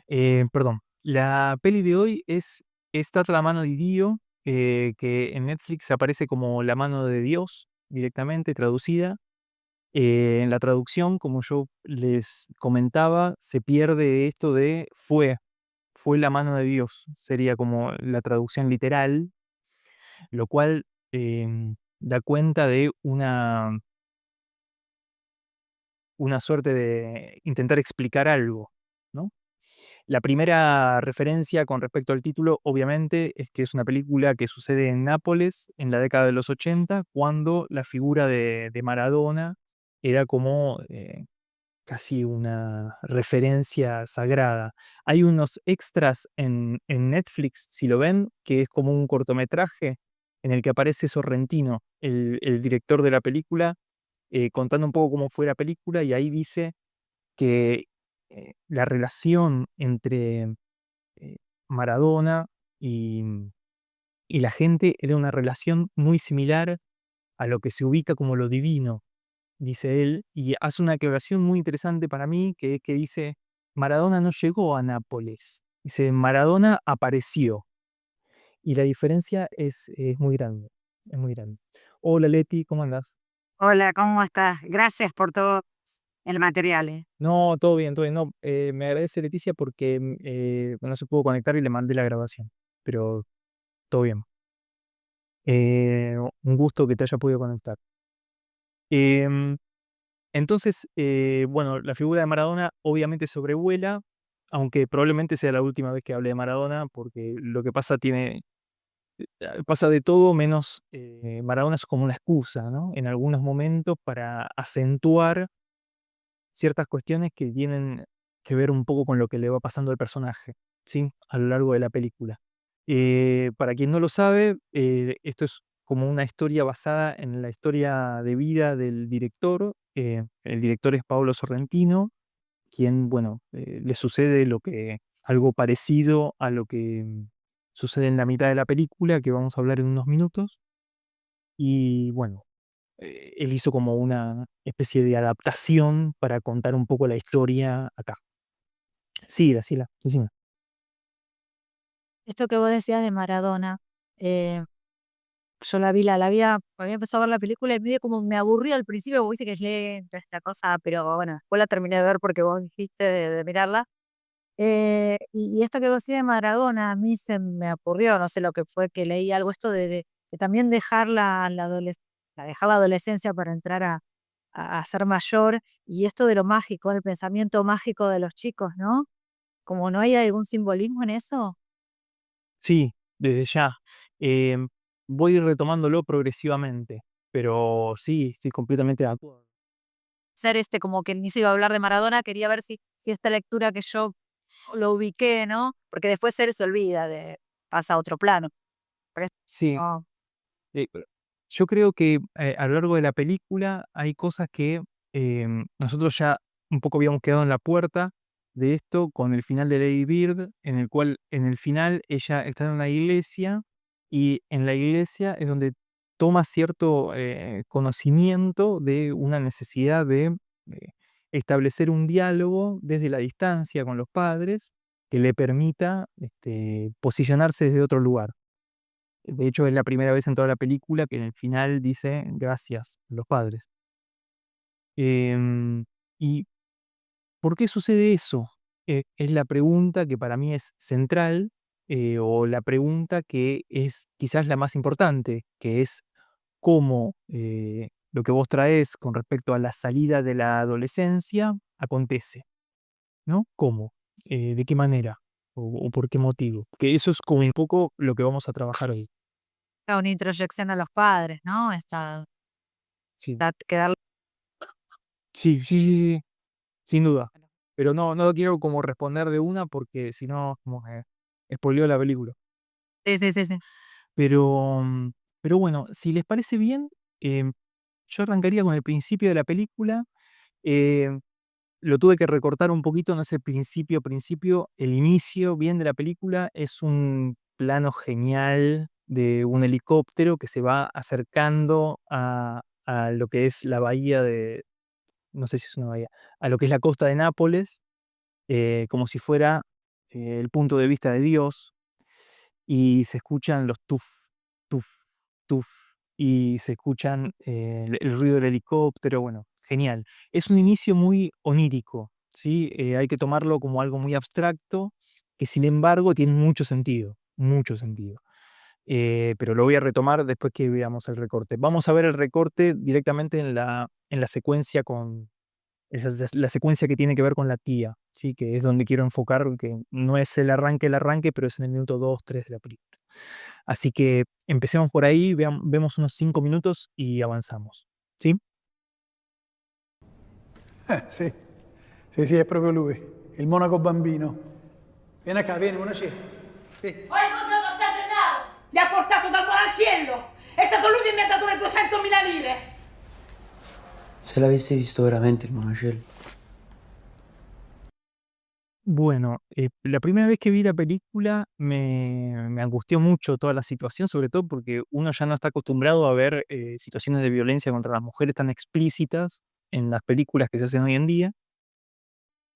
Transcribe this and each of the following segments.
Perdón, la peli de hoy es Está la mano de Dio, que en Netflix aparece como La mano de Dios directamente traducida. En la traducción, como yo les comentaba, se pierde esto de fue la mano de Dios, sería como la traducción literal, lo cual da cuenta de una suerte de intentar explicar algo, ¿no? La primera referencia con respecto al título, obviamente, es que es una película que sucede en Nápoles en la década de los 80, cuando la figura de Maradona era como casi una referencia sagrada. Hay unos extras en Netflix, si lo ven, que es como un cortometraje en el que aparece Sorrentino, el director de la película, contando un poco cómo fue la película, y ahí dice que la relación entre eh, Maradona y, y la gente era una relación muy similar a lo que se ubica como lo divino, dice él, y hace una aclaración muy interesante para mí, que es que dice, Maradona no llegó a Nápoles, dice, Maradona apareció, y la diferencia es muy grande, es muy grande. Hola Leti, ¿cómo andás? Hola, ¿cómo estás? Gracias por todo el material, ¿eh? No, todo bien, todo bien. No, me agradece Leticia porque no se pudo conectar y le mandé la grabación, pero todo bien. Un gusto que te haya podido conectar. Em, entonces, bueno, la figura de Maradona obviamente sobrevuela, aunque probablemente sea la última vez que hable de Maradona, porque lo que pasa pasa de todo menos Maradona es como una excusa, ¿no? En algunos momentos para acentuar ciertas cuestiones que tienen que ver un poco con lo que le va pasando al personaje, ¿sí? A lo largo de la película. Para quien no lo sabe, esto es como una historia basada en la historia de vida del director. El director es Paolo Sorrentino, quien, bueno, le sucede algo parecido a lo que sucede en la mitad de la película, que vamos a hablar en unos minutos. Y bueno, él hizo como una especie de adaptación para contar un poco la historia acá. Sí, Graciela, decime. Esto que vos decías de Maradona, eh, yo había empezado a ver la película y medio como me aburrí al principio, porque viste que es lenta esta cosa, pero bueno, después la terminé de ver porque vos dijiste de mirarla. Y esto que vos decías de Maradona, a mí se me ocurrió, no sé lo que fue, que leí algo esto de también dejar dejar la adolescencia para entrar a ser mayor, y esto de lo mágico, el pensamiento mágico de los chicos, ¿no? Como no hay algún simbolismo en eso. Sí, desde ya. Em, Voy retomándolo progresivamente, pero sí, estoy completamente de acuerdo. Ser como que ni se iba a hablar de Maradona, quería ver si esta lectura que yo lo ubiqué, ¿no? Porque después él se olvida pasa a otro plano. Pero Sí, no, pero yo creo que a lo largo de la película hay cosas que nosotros ya un poco habíamos quedado en la puerta de esto con el final de Lady Bird, en el cual en el final ella está en una iglesia y en la iglesia es donde toma cierto conocimiento de una necesidad de establecer un diálogo desde la distancia con los padres que le permita posicionarse desde otro lugar. De hecho, es la primera vez en toda la película que en el final dice gracias a los padres. ¿Y por qué sucede eso? Es la pregunta que para mí es central, o la pregunta que es quizás la más importante, que es cómo lo que vos traes con respecto a la salida de la adolescencia acontece, ¿no? ¿Cómo? ¿De qué manera? O por qué motivo? Que eso es como un poco lo que vamos a trabajar hoy. una introyección a los padres, ¿no? Sí, Quedar. sí, sí, sí, sí. Sin duda. Pero no quiero como responder de una porque si no, como que spoileo la película. Sí, sí, sí, sí. Pero, pero bueno, si les parece bien, yo arrancaría con el principio de la película. Em, lo tuve que recortar un poquito, no es el principio, principio. El inicio bien de la película es un plano genial de un helicóptero que se va acercando a lo que es la bahía de, no sé si es una bahía, a lo que es la costa de Nápoles como si fuera el punto de vista de Dios, y se escuchan los tuf, tuf, tuf, y se escuchan el ruido del helicóptero, bueno, genial. Es un inicio muy onírico, ¿sí? Hay que tomarlo como algo muy abstracto, que sin embargo tiene mucho sentido, mucho sentido. Pero lo voy a retomar después que veamos el recorte. Vamos a ver el recorte directamente en la secuencia con, esa es la secuencia que tiene que ver con la tía, ¿sí? Que es donde quiero enfocar, que no es el arranque, pero es en el minuto 2 3 de la película. Así que empecemos por ahí, vemos unos 5 minutos y avanzamos, ¿sí? Sì, sì, sì, è proprio lui, il monaco bambino. Vieni qua, vieni, Monaci. Vieni. Ho incontrato a San Gennaro! Mi ha portato dal monacello! È stato lui che mi ha dato le 200.000 lire! Se l'avesse visto veramente il monacello. Bueno, la primera vez que vi la película me angustió mucho toda la situación, sobre todo porque uno ya no está acostumbrado a ver situaciones de violencia contra las mujeres tan explícitas en las películas que se hacen hoy en día.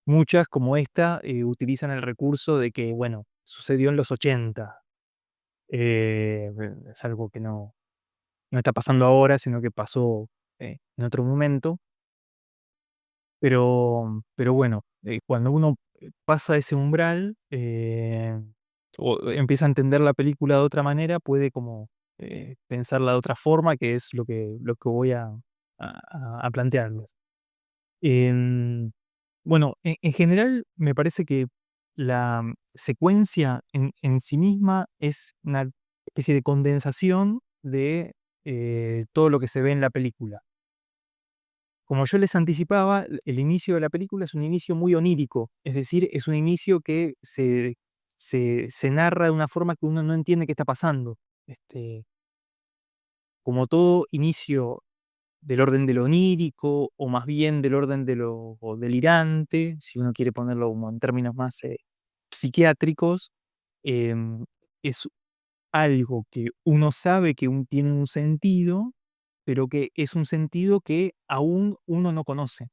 Muchas, como esta, utilizan el recurso de que, bueno, sucedió en los 80. Es algo que no está pasando ahora, sino que pasó en otro momento. Pero bueno, cuando uno pasa ese umbral, o empieza a entender la película de otra manera, puede como pensarla de otra forma, que es lo que voy a plantearles. Em, bueno, en general me parece que la secuencia en sí misma es una especie de condensación de todo lo que se ve en la película. Como yo les anticipaba, el inicio de la película es un inicio muy onírico, es decir, es un inicio que se narra de una forma que uno no entiende qué está pasando. Este, como todo inicio del orden de lo onírico, o más bien del orden de lo delirante, si uno quiere ponerlo como en términos más psiquiátricos, em, es algo que uno sabe que tiene un sentido, pero que es un sentido que aún uno no conoce.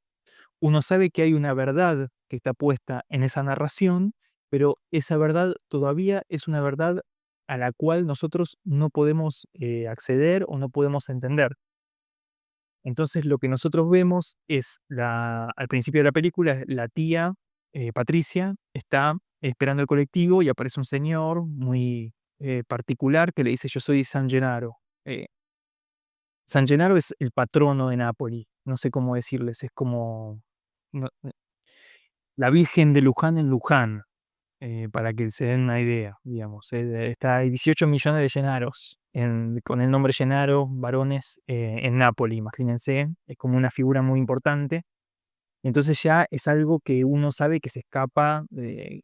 Uno sabe que hay una verdad que está puesta en esa narración, pero esa verdad todavía es una verdad a la cual nosotros no podemos acceder o no podemos entender. Entonces lo que nosotros vemos es al principio de la película, la tía Patricia está esperando el colectivo y aparece un señor muy particular que le dice: yo soy San Gennaro. Eh, San Gennaro es el patrono de Nápoli, no sé cómo decirles, es como no, la Virgen de Luján en Luján, para que se den una idea, digamos. Hay 18 millones de Gennaros con el nombre Gennaro, varones, en Nápoli, imagínense, es como una figura muy importante. Entonces ya es algo que uno sabe que se escapa de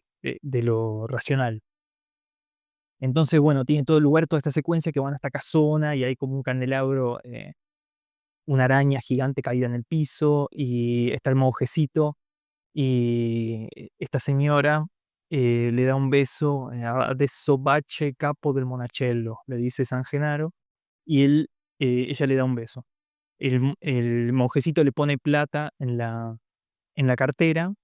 lo racional. Entonces, bueno, tiene todo el lugar, toda esta secuencia que van a esta casona y hay como un candelabro, una araña gigante caída en el piso y está el monjecito y esta señora le da un beso, adesso bace capo del monacello, le dice San Genaro, y ella le da un beso. El monjecito le pone plata en la cartera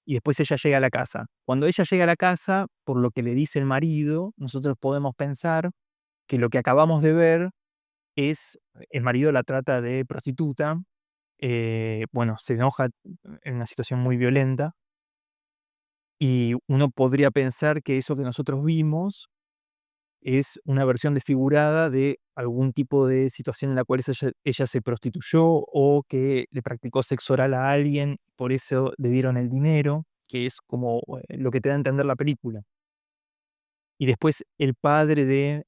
y después ella llega a la casa. Cuando ella llega a la casa, por lo que le dice el marido, nosotros podemos pensar que lo que acabamos de ver es el marido la trata de prostituta, bueno, se enoja en una situación muy violenta y uno podría pensar que eso que nosotros vimos es una versión desfigurada de algún tipo de situación en la cual ella se prostituyó o que le practicó sexo oral a alguien, por eso le dieron el dinero, que es como lo que te da a entender la película. Y después el padre de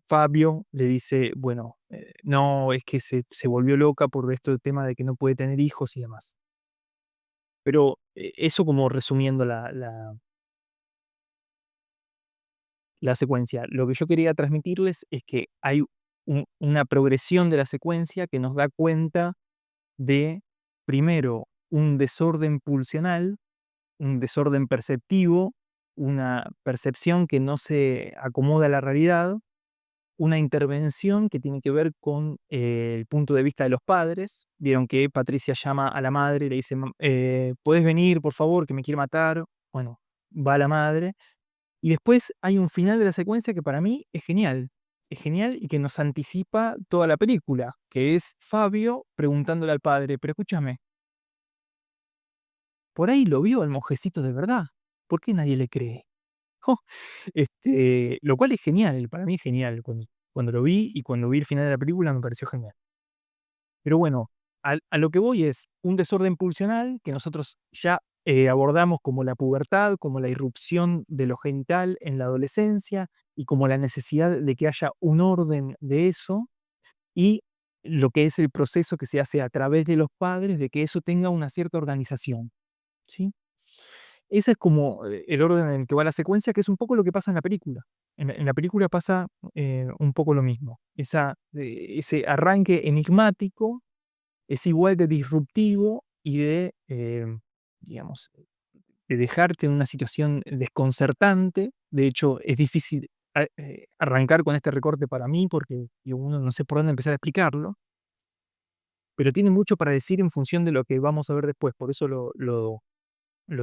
Fabio le dice, bueno, no, es que se volvió loca por esto del tema de que no puede tener hijos y demás. Pero eso como resumiendo la secuencia. Lo que yo quería transmitirles es que hay una progresión de la secuencia que nos da cuenta de, primero, un desorden pulsional, un desorden perceptivo, una percepción que no se acomoda a la realidad, una intervención que tiene que ver con el punto de vista de los padres. Vieron que Patricia llama a la madre y le dice: ¿puedes venir, por favor, que me quiere matar?". Bueno, va la madre, y después hay un final de la secuencia que para mí es genial y que nos anticipa toda la película, que es Fabio preguntándole al padre, pero escúchame, por ahí lo vio el monjecito de verdad, ¿por qué nadie le cree? Oh, lo cual es genial, para mí es genial, cuando lo vi y cuando vi el final de la película me pareció genial. Pero bueno, a lo que voy es un desorden pulsional que nosotros ya abordamos como la pubertad, como la irrupción de lo genital en la adolescencia y como la necesidad de que haya un orden de eso y lo que es el proceso que se hace a través de los padres de que eso tenga una cierta organización, ¿sí? Ese es como el orden en el que va la secuencia, que es un poco lo que pasa en la película. En la película pasa un poco lo mismo. Ese arranque enigmático es igual de disruptivo y digamos, de dejarte en una situación desconcertante. De hecho, es difícil arrancar con este recorte para mí porque digo, uno no sé por dónde empezar a explicarlo, pero tiene mucho para decir en función de lo que vamos a ver después, por eso lo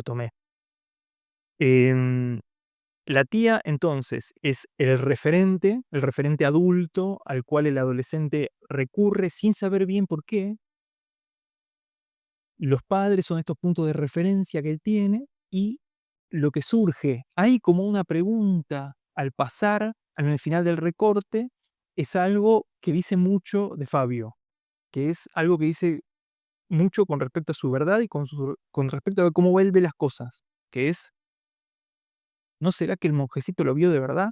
tomé. Em, la tía, entonces, es el referente adulto al cual el adolescente recurre sin saber bien por qué. Los padres son estos puntos de referencia que él tiene y lo que surge hay como una pregunta al pasar al final del recorte es algo que dice mucho de Fabio, que es algo que dice mucho con respecto a su verdad y con respecto a cómo él ve las cosas, que es, ¿no será que el monjecito lo vio de verdad?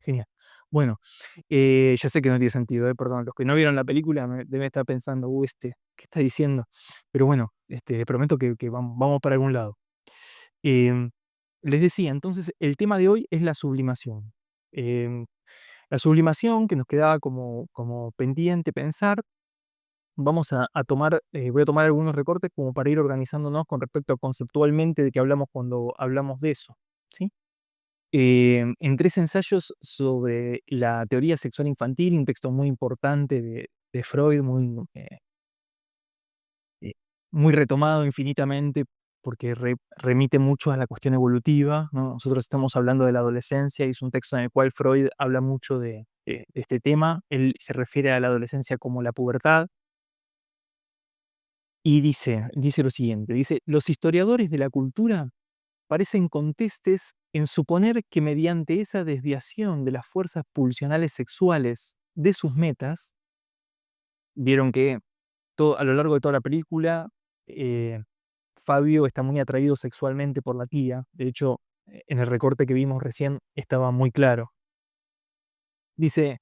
Genial. Bueno, ya sé que no tiene sentido, perdón. Los que no vieron la película deben estar pensando, ¿qué está diciendo? Pero bueno, prometo que vamos para algún lado. Em, Les decía, entonces, el tema de hoy es la sublimación. Em, la sublimación que nos quedaba como pendiente pensar, voy a tomar algunos recortes como para ir organizándonos con respecto a conceptualmente de qué hablamos cuando hablamos de eso, ¿sí? En 3 ensayos sobre la teoría sexual infantil, un texto muy importante de Freud, eh, muy retomado infinitamente, porque remite mucho a la cuestión evolutiva, ¿no? Nosotros estamos hablando de la adolescencia y es un texto en el cual Freud habla mucho de este tema. Él se refiere a la adolescencia como la pubertad y dice lo siguiente, dice: "Los historiadores de la cultura parecen contestes en suponer que mediante esa desviación de las fuerzas pulsionales sexuales de sus metas, vieron que a lo largo de toda la película, eh, Fabio está muy atraído sexualmente por la tía. De hecho, en el recorte que vimos recién estaba muy claro. Dice,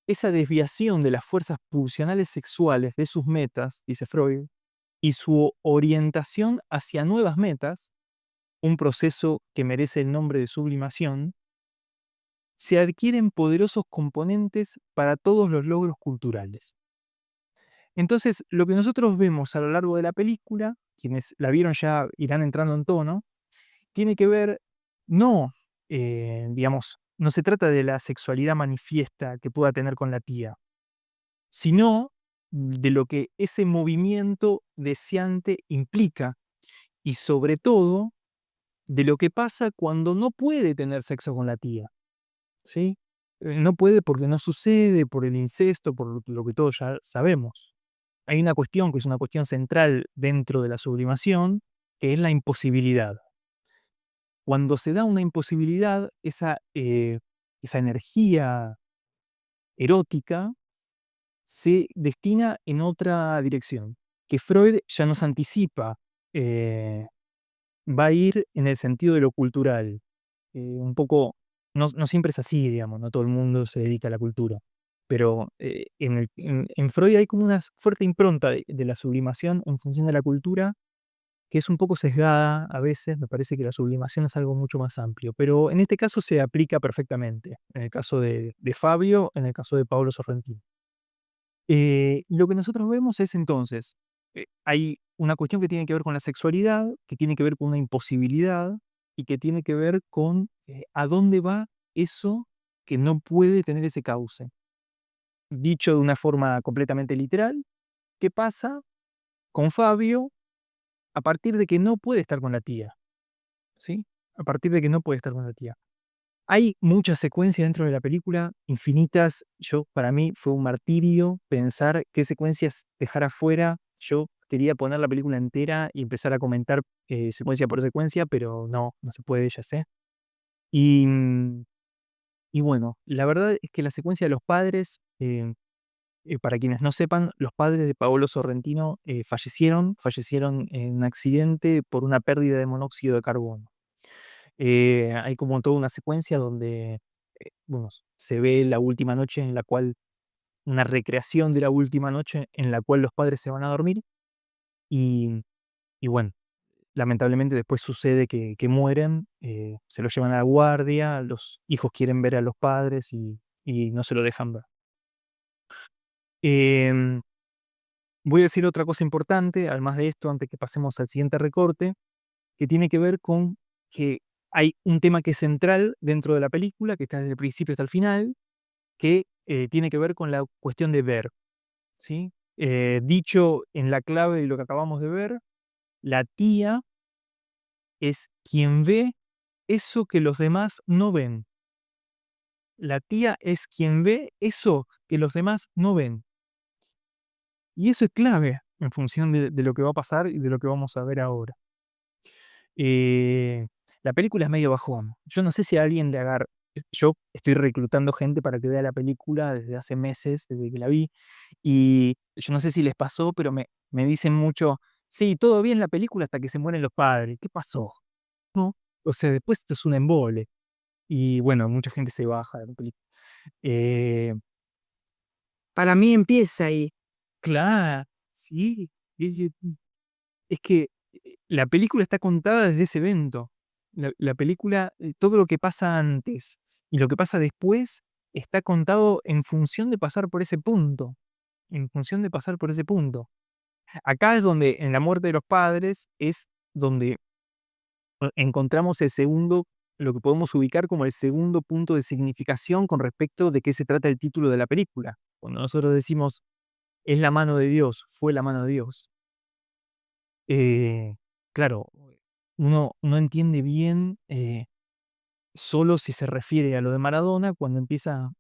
esa desviación de las fuerzas pulsionales sexuales de sus metas, dice Freud, y su orientación hacia nuevas metas, un proceso que merece el nombre de sublimación, se adquieren poderosos componentes para todos los logros culturales. Entonces, lo que nosotros vemos a lo largo de la película, quienes la vieron ya irán entrando en tono, tiene que ver, no, digamos, no se trata de la sexualidad manifiesta que pueda tener con la tía, sino de lo que ese movimiento deseante implica y sobre todo de lo que pasa cuando no puede tener sexo con la tía. ¿Sí? No puede porque no sucede, por el incesto, por lo que todos ya sabemos. Hay una cuestión que es una cuestión central dentro de la sublimación, que es la imposibilidad. Cuando se da una imposibilidad, esa energía erótica se destina en otra dirección, que Freud ya nos anticipa, eh, va a ir en el sentido de lo cultural. Un poco, no siempre es así, digamos, no todo el mundo se dedica a la cultura, pero en Freud hay como una fuerte impronta de la sublimación en función de la cultura, que es un poco sesgada a veces, me parece que la sublimación es algo mucho más amplio, pero en este caso se aplica perfectamente, en el caso de Fabio, en el caso de Pablo Sorrentino. Lo que nosotros vemos es entonces, hay una cuestión que tiene que ver con la sexualidad, que tiene que ver con una imposibilidad y que tiene que ver con a dónde va eso que no puede tener ese cauce. Dicho de una forma completamente literal, ¿qué pasa con Fabio a partir de que no puede estar con la tía? ¿sí? A partir de que no puede estar con la tía. Hay muchas secuencias dentro de la película, infinitas. Para mí fue un martirio pensar qué secuencias dejar afuera. Yo quería poner la película entera y empezar a comentar secuencia por secuencia, pero no se puede, ya sé. Y, y bueno, la verdad es que la secuencia de los padres, para quienes no sepan, los padres de Paolo Sorrentino fallecieron en un accidente por una pérdida de monóxido de carbono. Hay como toda una secuencia donde, bueno, se ve la última noche en la cual una recreación de la última noche en la cual los padres se van a dormir y bueno, lamentablemente después sucede que mueren, se los llevan a la guardia, los hijos quieren ver a los padres y no se lo dejan ver. Em, Voy a decir otra cosa importante, además de esto, antes que pasemos al siguiente recorte, que tiene que ver con que hay un tema que es central dentro de la película, que está desde el principio hasta el final, que tiene que ver con la cuestión de ver, ¿sí? Dicho en la clave de lo que acabamos de ver, la tía es quien ve eso que los demás no ven. La tía es quien ve eso que los demás no ven. Y eso es clave en función de lo que va a pasar y de lo que vamos a ver ahora. Eh, la película es medio bajón. Yo no sé si a alguien le agarra. Yo estoy reclutando gente para que vea la película desde hace meses, desde que la vi, y yo no sé si les pasó, pero me dicen mucho, sí, todo bien la película hasta que se mueren los padres. ¿Qué pasó? ¿No? O sea, después esto es un embole. Y bueno, mucha gente se baja de la película. Eh, Para mí empieza ahí. claro, sí. Es que la película está contada desde ese evento. La película, todo lo que pasa antes y lo que pasa después está contado en función de pasar por ese punto. En función de pasar por ese punto. Acá es donde, en la muerte de los padres, es donde encontramos el segundo, lo que podemos ubicar como el segundo punto de significación con respecto de qué se trata el título de la película. Cuando nosotros decimos, es la mano de Dios, fue la mano de Dios. Claro, uno no entiende bien solo si se refiere a lo de Maradona cuando empieza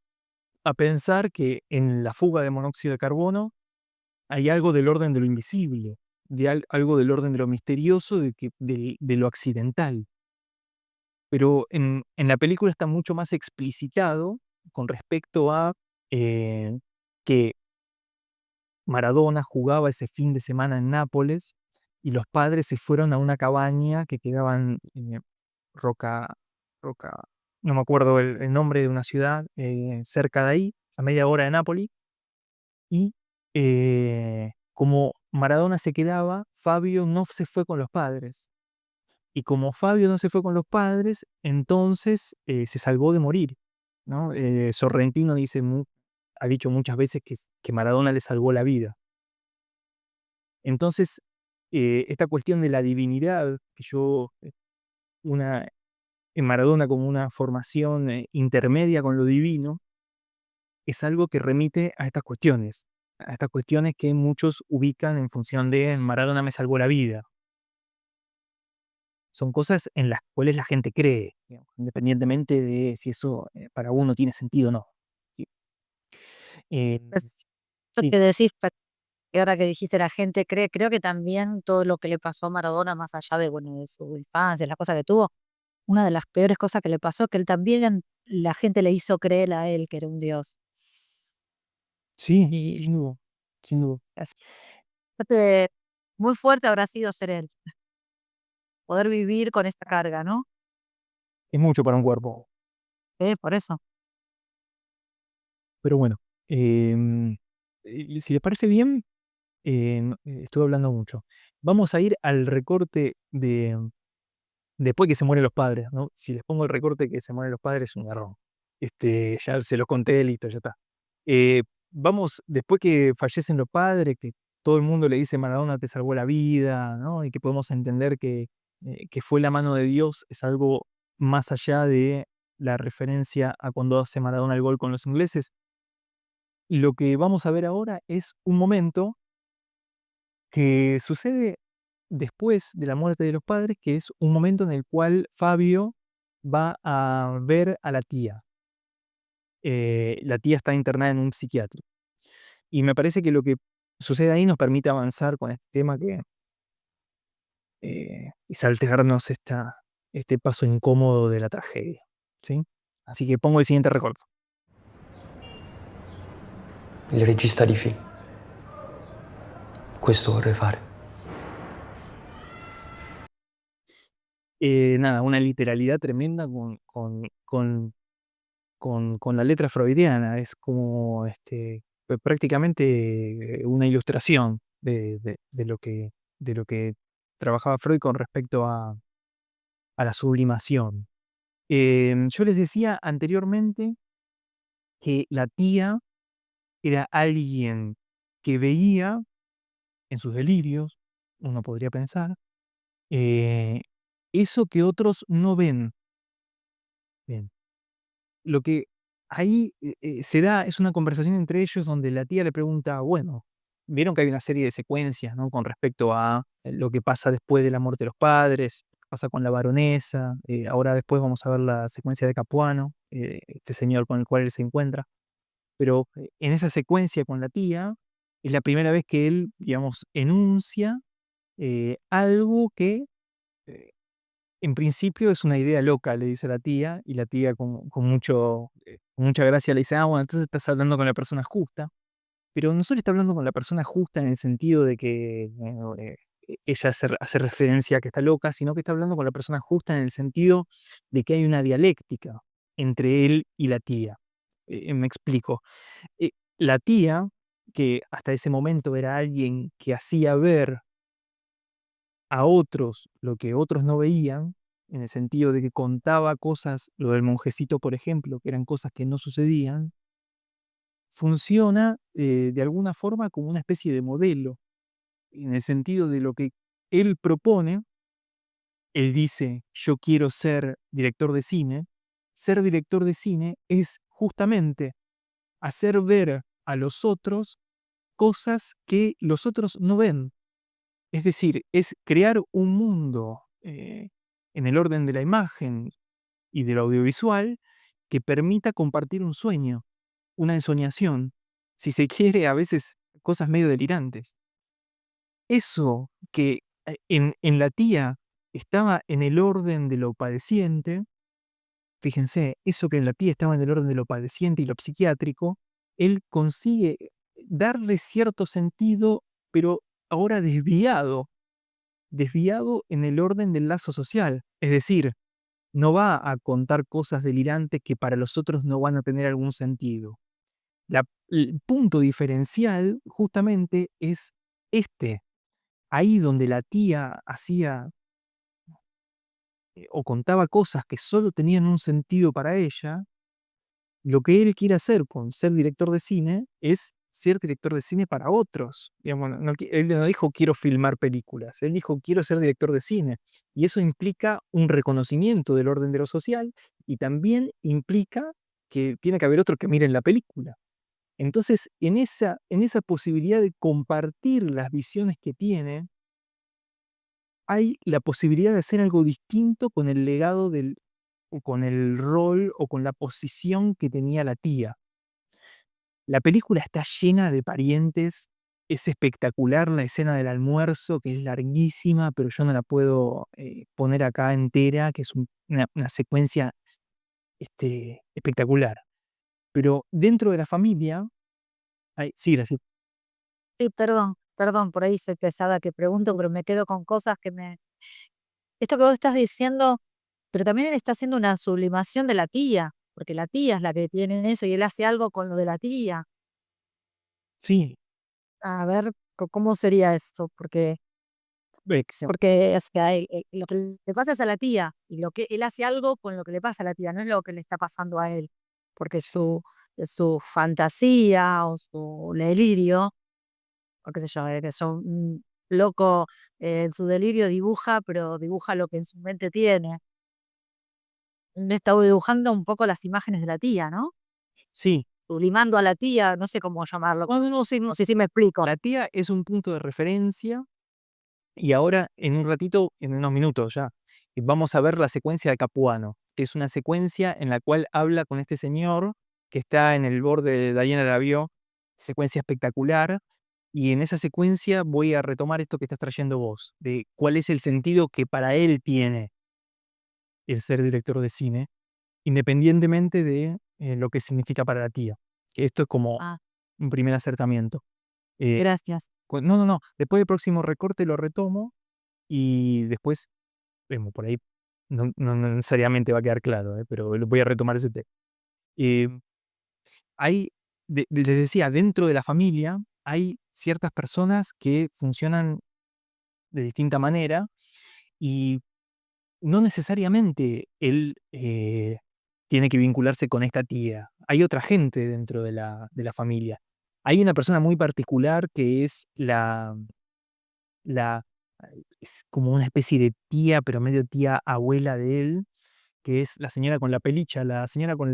a pensar que en la fuga de monóxido de carbono hay algo del orden de lo invisible, algo del orden de lo misterioso, de lo accidental. Pero en la película está mucho más explicitado con respecto a que Maradona jugaba ese fin de semana en Nápoles y los padres se fueron a una cabaña que quedaba en Roca, Roca, no me acuerdo el nombre de una ciudad cerca de ahí, a media hora de Nápoles, y como Maradona se quedaba, Fabio no se fue con los padres. Y como Fabio no se fue con los padres, entonces se salvó de morir, ¿no? Sorrentino ha dicho muchas veces que Maradona le salvó la vida. Entonces, esta cuestión de la divinidad, una, en Maradona como una formación intermedia con lo divino, es algo que remite a estas cuestiones que muchos ubican en función de Maradona me salvó la vida. Son cosas en las cuales la gente cree, digamos, independientemente de si eso para uno tiene sentido o no. ¿Sí? Eh, Pues, esto sí, que decís, que ahora que dijiste la gente cree, creo que también todo lo que le pasó a Maradona, más allá de, bueno, de su infancia, las cosas que tuvo, una de las peores cosas que le pasó, que él también, la gente le hizo creer a él que era un dios. sí, Y sin duda, sin duda. así que muy fuerte habrá sido ser él, poder vivir con esta carga, ¿no? Es mucho para un cuerpo. Por eso. Pero bueno, si les parece bien, estuve hablando mucho. Vamos a ir al recorte de después que se mueren los padres, ¿no? Si les pongo el recorte que se mueren los padres, es un garrón. Ya se los conté, listo, ya está. Vamos, después que fallecen los padres, que todo el mundo le dice Maradona te salvó la vida, ¿no? Y que podemos entender que fue la mano de Dios, es algo más allá de la referencia a cuando hace Maradona el gol con los ingleses. Lo que vamos a ver ahora es un momento que sucede después de la muerte de los padres, que es un momento en el cual Fabio va a ver a la tía. La tía está internada en un psiquiátrico. Y me parece que lo que sucede ahí nos permite avanzar con este tema y saltearnos este paso incómodo de la tragedia, ¿sí? Así que pongo el siguiente recorte. Il regista di film. Questo vorrei fare. Nada, una literalidad tremenda con la letra freudiana. Es como prácticamente una ilustración de lo que trabajaba Freud con respecto a la sublimación. Yo les decía anteriormente que la tía era alguien que veía en sus delirios, uno podría pensar, eh, eso que otros no ven. Bien. Lo que ahí se da es una conversación entre ellos donde la tía le pregunta, bueno, vieron que hay una serie de secuencias, ¿no? Con respecto a lo que pasa después de la muerte de los padres, qué pasa con la baronesa, ahora después vamos a ver la secuencia de Capuano, este señor con el cual él se encuentra. Pero en esa secuencia con la tía, es la primera vez que él, digamos, enuncia algo que en principio es una idea loca, le dice a la tía, y la tía con mucha gracia le dice, ah, bueno, entonces estás hablando con la persona justa. Pero no solo está hablando con la persona justa en el sentido de que ella hace referencia a que está loca, sino que está hablando con la persona justa en el sentido de que hay una dialéctica entre él y la tía. Me explico. La tía, que hasta ese momento era alguien que hacía ver a otros lo que otros no veían, en el sentido de que contaba cosas, lo del monjecito, por ejemplo, que eran cosas que no sucedían, funciona de alguna forma como una especie de modelo, en el sentido de lo que él propone. Él dice, yo quiero ser director de cine. Ser director de cine es justamente hacer ver a los otros cosas que los otros no ven. Es decir, es crear un mundo en el orden de la imagen y del audiovisual que permita compartir un sueño, una ensoñación, si se quiere, a veces cosas medio delirantes. Eso que en la tía estaba en el orden de lo padeciente, fíjense, eso que en la tía estaba en el orden de lo padeciente y lo psiquiátrico, él consigue darle cierto sentido, pero ahora desviado en el orden del lazo social. Es decir, no va a contar cosas delirantes que para los otros no van a tener algún sentido. El punto diferencial justamente es este. Ahí donde la tía hacía o contaba cosas que solo tenían un sentido para ella, lo que él quiere hacer con ser director de cine es ser director de cine para otros. Digamos, él no dijo quiero filmar películas, él dijo quiero ser director de cine. Y eso implica un reconocimiento del orden de lo social y también implica que tiene que haber otro que miren la película. Entonces, en esa posibilidad de compartir las visiones que tiene, hay la posibilidad de hacer algo distinto con el legado o con el rol o con la posición que tenía la tía. La película está llena de parientes, es espectacular la escena del almuerzo, que es larguísima, pero yo no la puedo poner acá entera, que es una secuencia espectacular. Pero dentro de la familia, sí, gracias. Sí, perdón, por ahí soy pesada que pregunto, pero me quedo con cosas que me... Esto que vos estás diciendo, pero también él está haciendo una sublimación de la tía, porque la tía es la que tiene eso y él hace algo con lo de la tía. Sí, A ver, ¿cómo sería eso? Porque ex- es que lo que le pasa es a la tía y lo que él hace algo con lo que le pasa a la tía, no es lo que le está pasando a él, porque su fantasía o su delirio, o qué sé yo, que es un loco en su delirio dibuja, pero dibuja lo que en su mente tiene. Él está dibujando un poco las imágenes de la tía, ¿no? sí. Sublimando a la tía, no sé cómo llamarlo. Bueno, no sé, No sé si me explico. la tía es un punto de referencia Y ahora, en un ratito, en unos minutos ya, vamos a ver la secuencia de Capuano, que es una secuencia en la cual habla con este señor que está en el borde, Diana la vio, secuencia espectacular, y en esa secuencia voy a retomar esto que estás trayendo vos, de cuál es el sentido que para él tiene el ser director de cine, independientemente de lo que significa para la tía. Que esto es como Ah, un primer acertamiento. Eh, gracias. no, no, no. Después del próximo recorte lo retomo y después vemos por ahí. No necesariamente va a quedar claro, pero voy a retomar ese tema. Eh, hay, les decía, dentro de la familia hay ciertas personas que funcionan de distinta manera y no necesariamente él tiene que vincularse con esta tía. Hay otra gente dentro de la familia. Hay una persona muy particular que es la es como una especie de tía, pero medio tía abuela de él, que es la señora con la pelicha, la señora con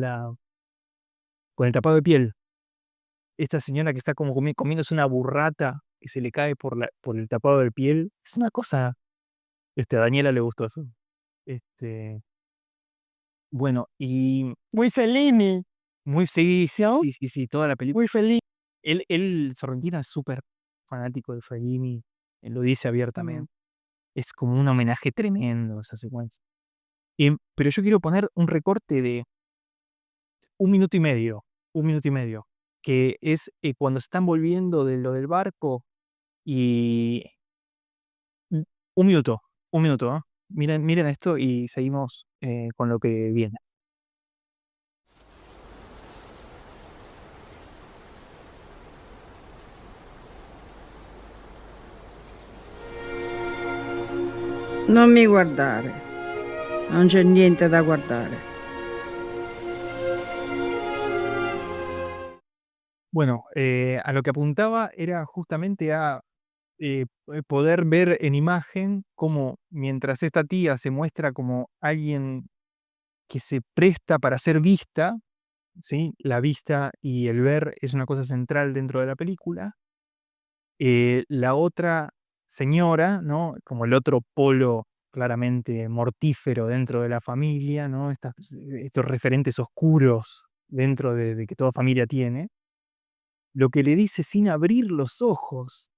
el tapado de piel. Esta señora que está como comiéndose una burrata que se le cae por el tapado de piel. Es una cosa, a Daniela le gustó eso. Este, bueno, y Muy Fellini, muy sí, sí, ¿no? sí, sí, sí, toda la película. Muy Fellini. Sorrentino es súper fanático de Fellini, él lo dice Mm. abiertamente. Es como un homenaje tremendo esa secuencia. Pero yo quiero poner un recorte de 1 minuto y medio, 1 minuto y medio, que es cuando se están volviendo de lo del barco y... mm, 1 minuto, 1 minuto, ¿ah? Miren esto y seguimos con lo que viene. Non mi guardare, non c'è niente da guardare. Bueno, a lo que apuntaba era justamente a poder ver en imagen cómo mientras esta tía se muestra como alguien que se presta para ser vista, ¿sí? La vista y el ver es una cosa central dentro de la película. La otra señora, ¿no? Como el otro polo claramente mortífero dentro de la familia, ¿no? Estos referentes oscuros dentro de que toda familia tiene. Lo que le dice sin abrir los ojos,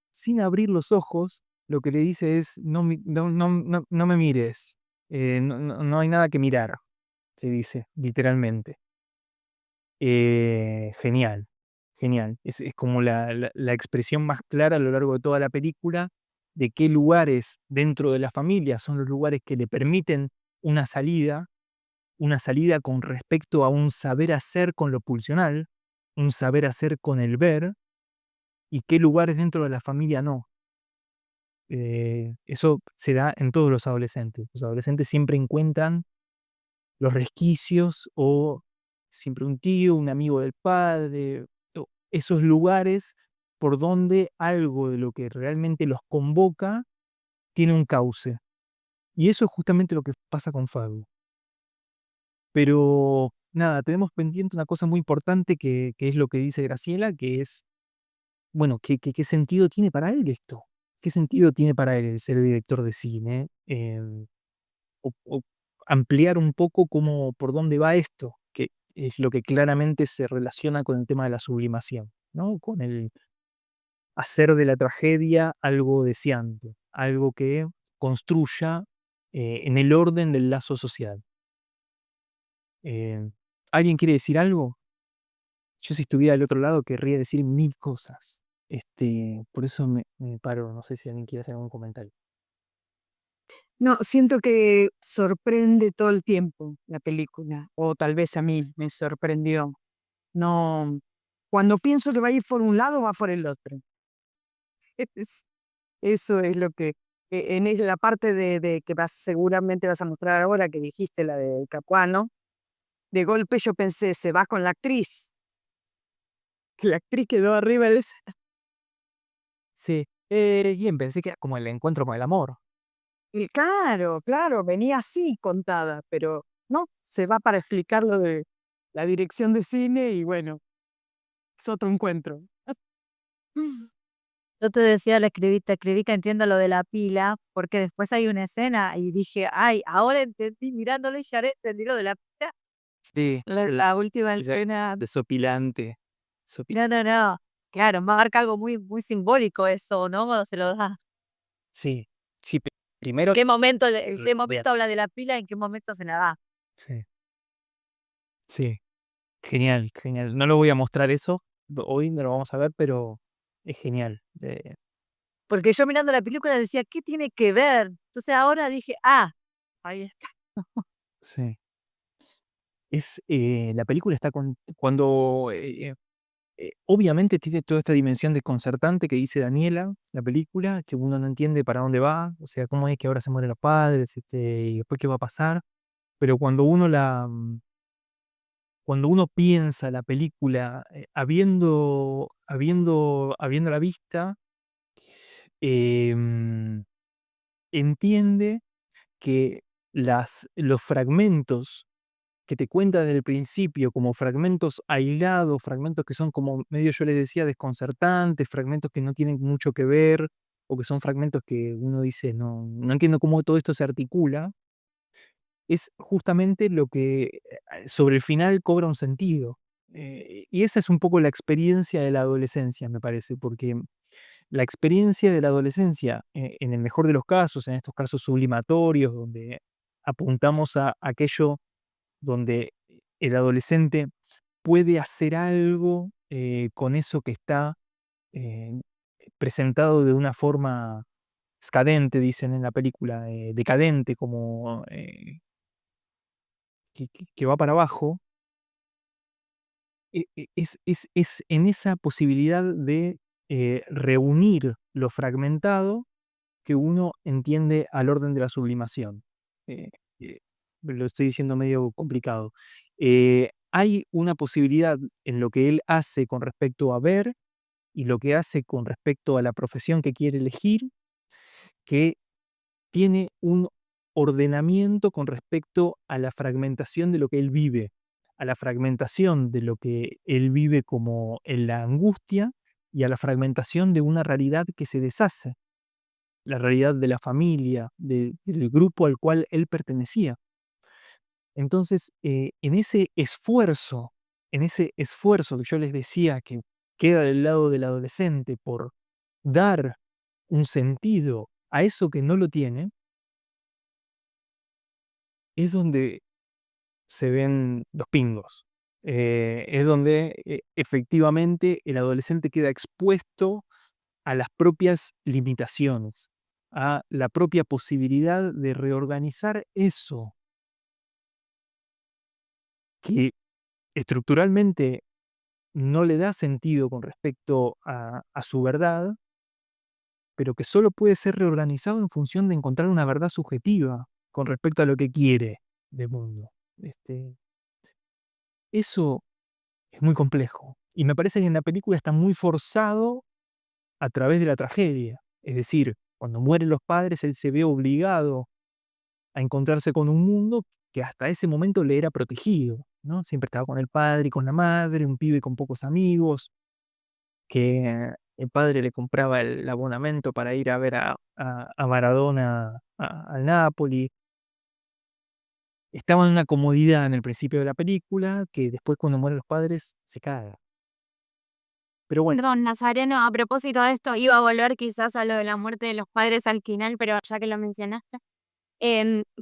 lo que le dice es: no me mires, no hay nada que mirar", le dice, literalmente. Genial, genial. Es como la expresión más clara a lo largo de toda la película de qué lugares dentro de la familia son los lugares que le permiten una una salida con respecto a un saber hacer con lo pulsional, un saber hacer con el ver, y qué lugares dentro de la familia no. Eso se da en todos los adolescentes. Los adolescentes siempre encuentran los resquicios o siempre un tío, un amigo del padre, esos lugares por donde algo de lo que realmente los convoca tiene un cauce. Y eso es justamente lo que pasa con Fabio. Pero nada, tenemos pendiente una cosa muy importante que es lo que dice Graciela, que es, bueno, ¿qué sentido tiene para él esto? ¿Qué sentido tiene para él el ser director de cine? O ampliar un poco por dónde va esto, que es lo que claramente se relaciona con el tema de la sublimación, ¿no? Con el hacer de la tragedia algo deseante, algo que construya en el orden del lazo social. Eh, ¿Alguien quiere decir algo? Yo si estuviera del otro lado querría decir mil cosas. Por eso me paro, no sé si alguien quiere hacer algún comentario. No, siento que sorprende todo el tiempo la película, o tal vez a mí me sorprendió. No, cuando pienso que va a ir por un lado, va por el otro. Es- Eso es lo que, la parte de que seguramente vas a mostrar ahora, que dijiste la de Capuano, de golpe yo pensé, se va con la actriz, que la actriz quedó arriba del... Sí, bien, pensé que era como el encuentro con el amor. Y claro, claro, venía así contada, pero no, se va para explicar lo de la dirección de cine y bueno, es otro encuentro. Yo te decía, te escribí que entiendo lo de la pila, porque después hay una escena y dije, ay, ahora entendí, mirándolo y ya entendí lo de la pila. Sí, La última esa escena. desopilante. No, no, no. Claro, marca algo muy, muy simbólico eso, ¿no? Cuando se lo da. Sí, sí, primero ¿En qué momento habla de la pila? ¿En qué momento se la da? sí, sí, genial, genial. No lo voy a mostrar eso, hoy no lo vamos a ver, pero es genial. Porque yo mirando la película decía, ¿qué tiene que ver? Entonces ahora dije, ahí está. Sí. La película está cuando, obviamente tiene toda esta dimensión desconcertante que dice Daniela, la película, que uno no entiende para dónde va, o sea, cómo es que ahora se mueren los padres, y después qué va a pasar, pero cuando uno piensa la película, habiendo la vista, em, entiende que los fragmentos que te cuenta desde el principio como fragmentos aislados, fragmentos que son como medio, yo les decía, desconcertantes, fragmentos que no tienen mucho que ver, o que son fragmentos que uno dice, no entiendo cómo todo esto se articula, es justamente lo que sobre el final cobra un sentido. Y esa es un poco la experiencia de la adolescencia, me parece, porque la experiencia de la adolescencia, en el mejor de los casos, en estos casos sublimatorios, donde apuntamos a aquello donde el adolescente puede hacer algo con eso que está eh, presentado de una forma escadente, dicen en la película, decadente, como que va para abajo, es en esa posibilidad de reunir lo fragmentado que uno entiende al orden de la sublimación. Eh, eh, lo estoy diciendo medio complicado. Hay una posibilidad en lo que él hace con respecto a ver y lo que hace con respecto a la profesión que quiere elegir, que tiene un ordenamiento con respecto a la fragmentación de lo que él vive, a la fragmentación de lo que él vive como en la angustia y a la fragmentación de una realidad que se deshace, la realidad de la familia, del grupo al cual él pertenecía. Entonces, en ese esfuerzo que yo les decía que queda del lado del adolescente por dar un sentido a eso que no lo tiene, es donde se ven los pingos. Es donde efectivamente el adolescente queda expuesto a las propias limitaciones, a la propia posibilidad de reorganizar eso que estructuralmente no le da sentido con respecto a su verdad, pero que solo puede ser reorganizado en función de encontrar una verdad subjetiva con respecto a lo que quiere del mundo. Eso es muy complejo. Y me parece que en la película está muy forzado a través de la tragedia. Es decir, cuando mueren los padres, él se ve obligado a encontrarse con un mundo que hasta ese momento le era protegido, ¿no? Siempre estaba con el padre y con la madre, un pibe con pocos amigos, que el padre le compraba el abonamento para ir a ver a Maradona al Napoli. Estaba en una comodidad en el principio de la película que después cuando mueren los padres se caga. Pero bueno, Perdón, Nazareno, a propósito de esto, iba a volver quizás a lo de la muerte de los padres al final, pero ya que lo mencionaste,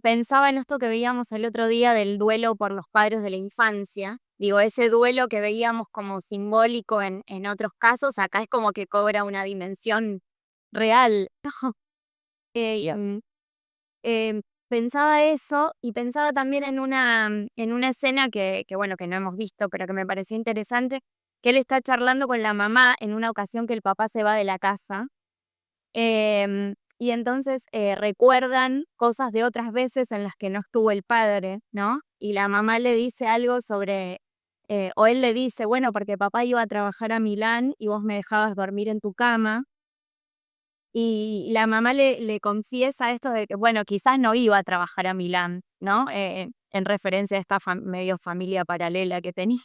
pensaba en esto que veíamos el otro día del duelo por los padres de la infancia. Digo, ese duelo que veíamos como simbólico en otros casos, acá es como que cobra una dimensión real. Y, pensaba eso y pensaba también en una escena bueno, que no hemos visto, pero que me pareció interesante, que él está charlando con la mamá en una ocasión que el papá se va de la casa. Y entonces recuerdan cosas de otras veces en las que no estuvo el padre, ¿no? Y la mamá le dice algo sobre, o él le dice, bueno, porque papá iba a trabajar a Milán y vos me dejabas dormir en tu cama. Y la mamá le confiesa esto de que, bueno, quizás no iba a trabajar a Milán, ¿no? En referencia a esta medio familia paralela que tenía.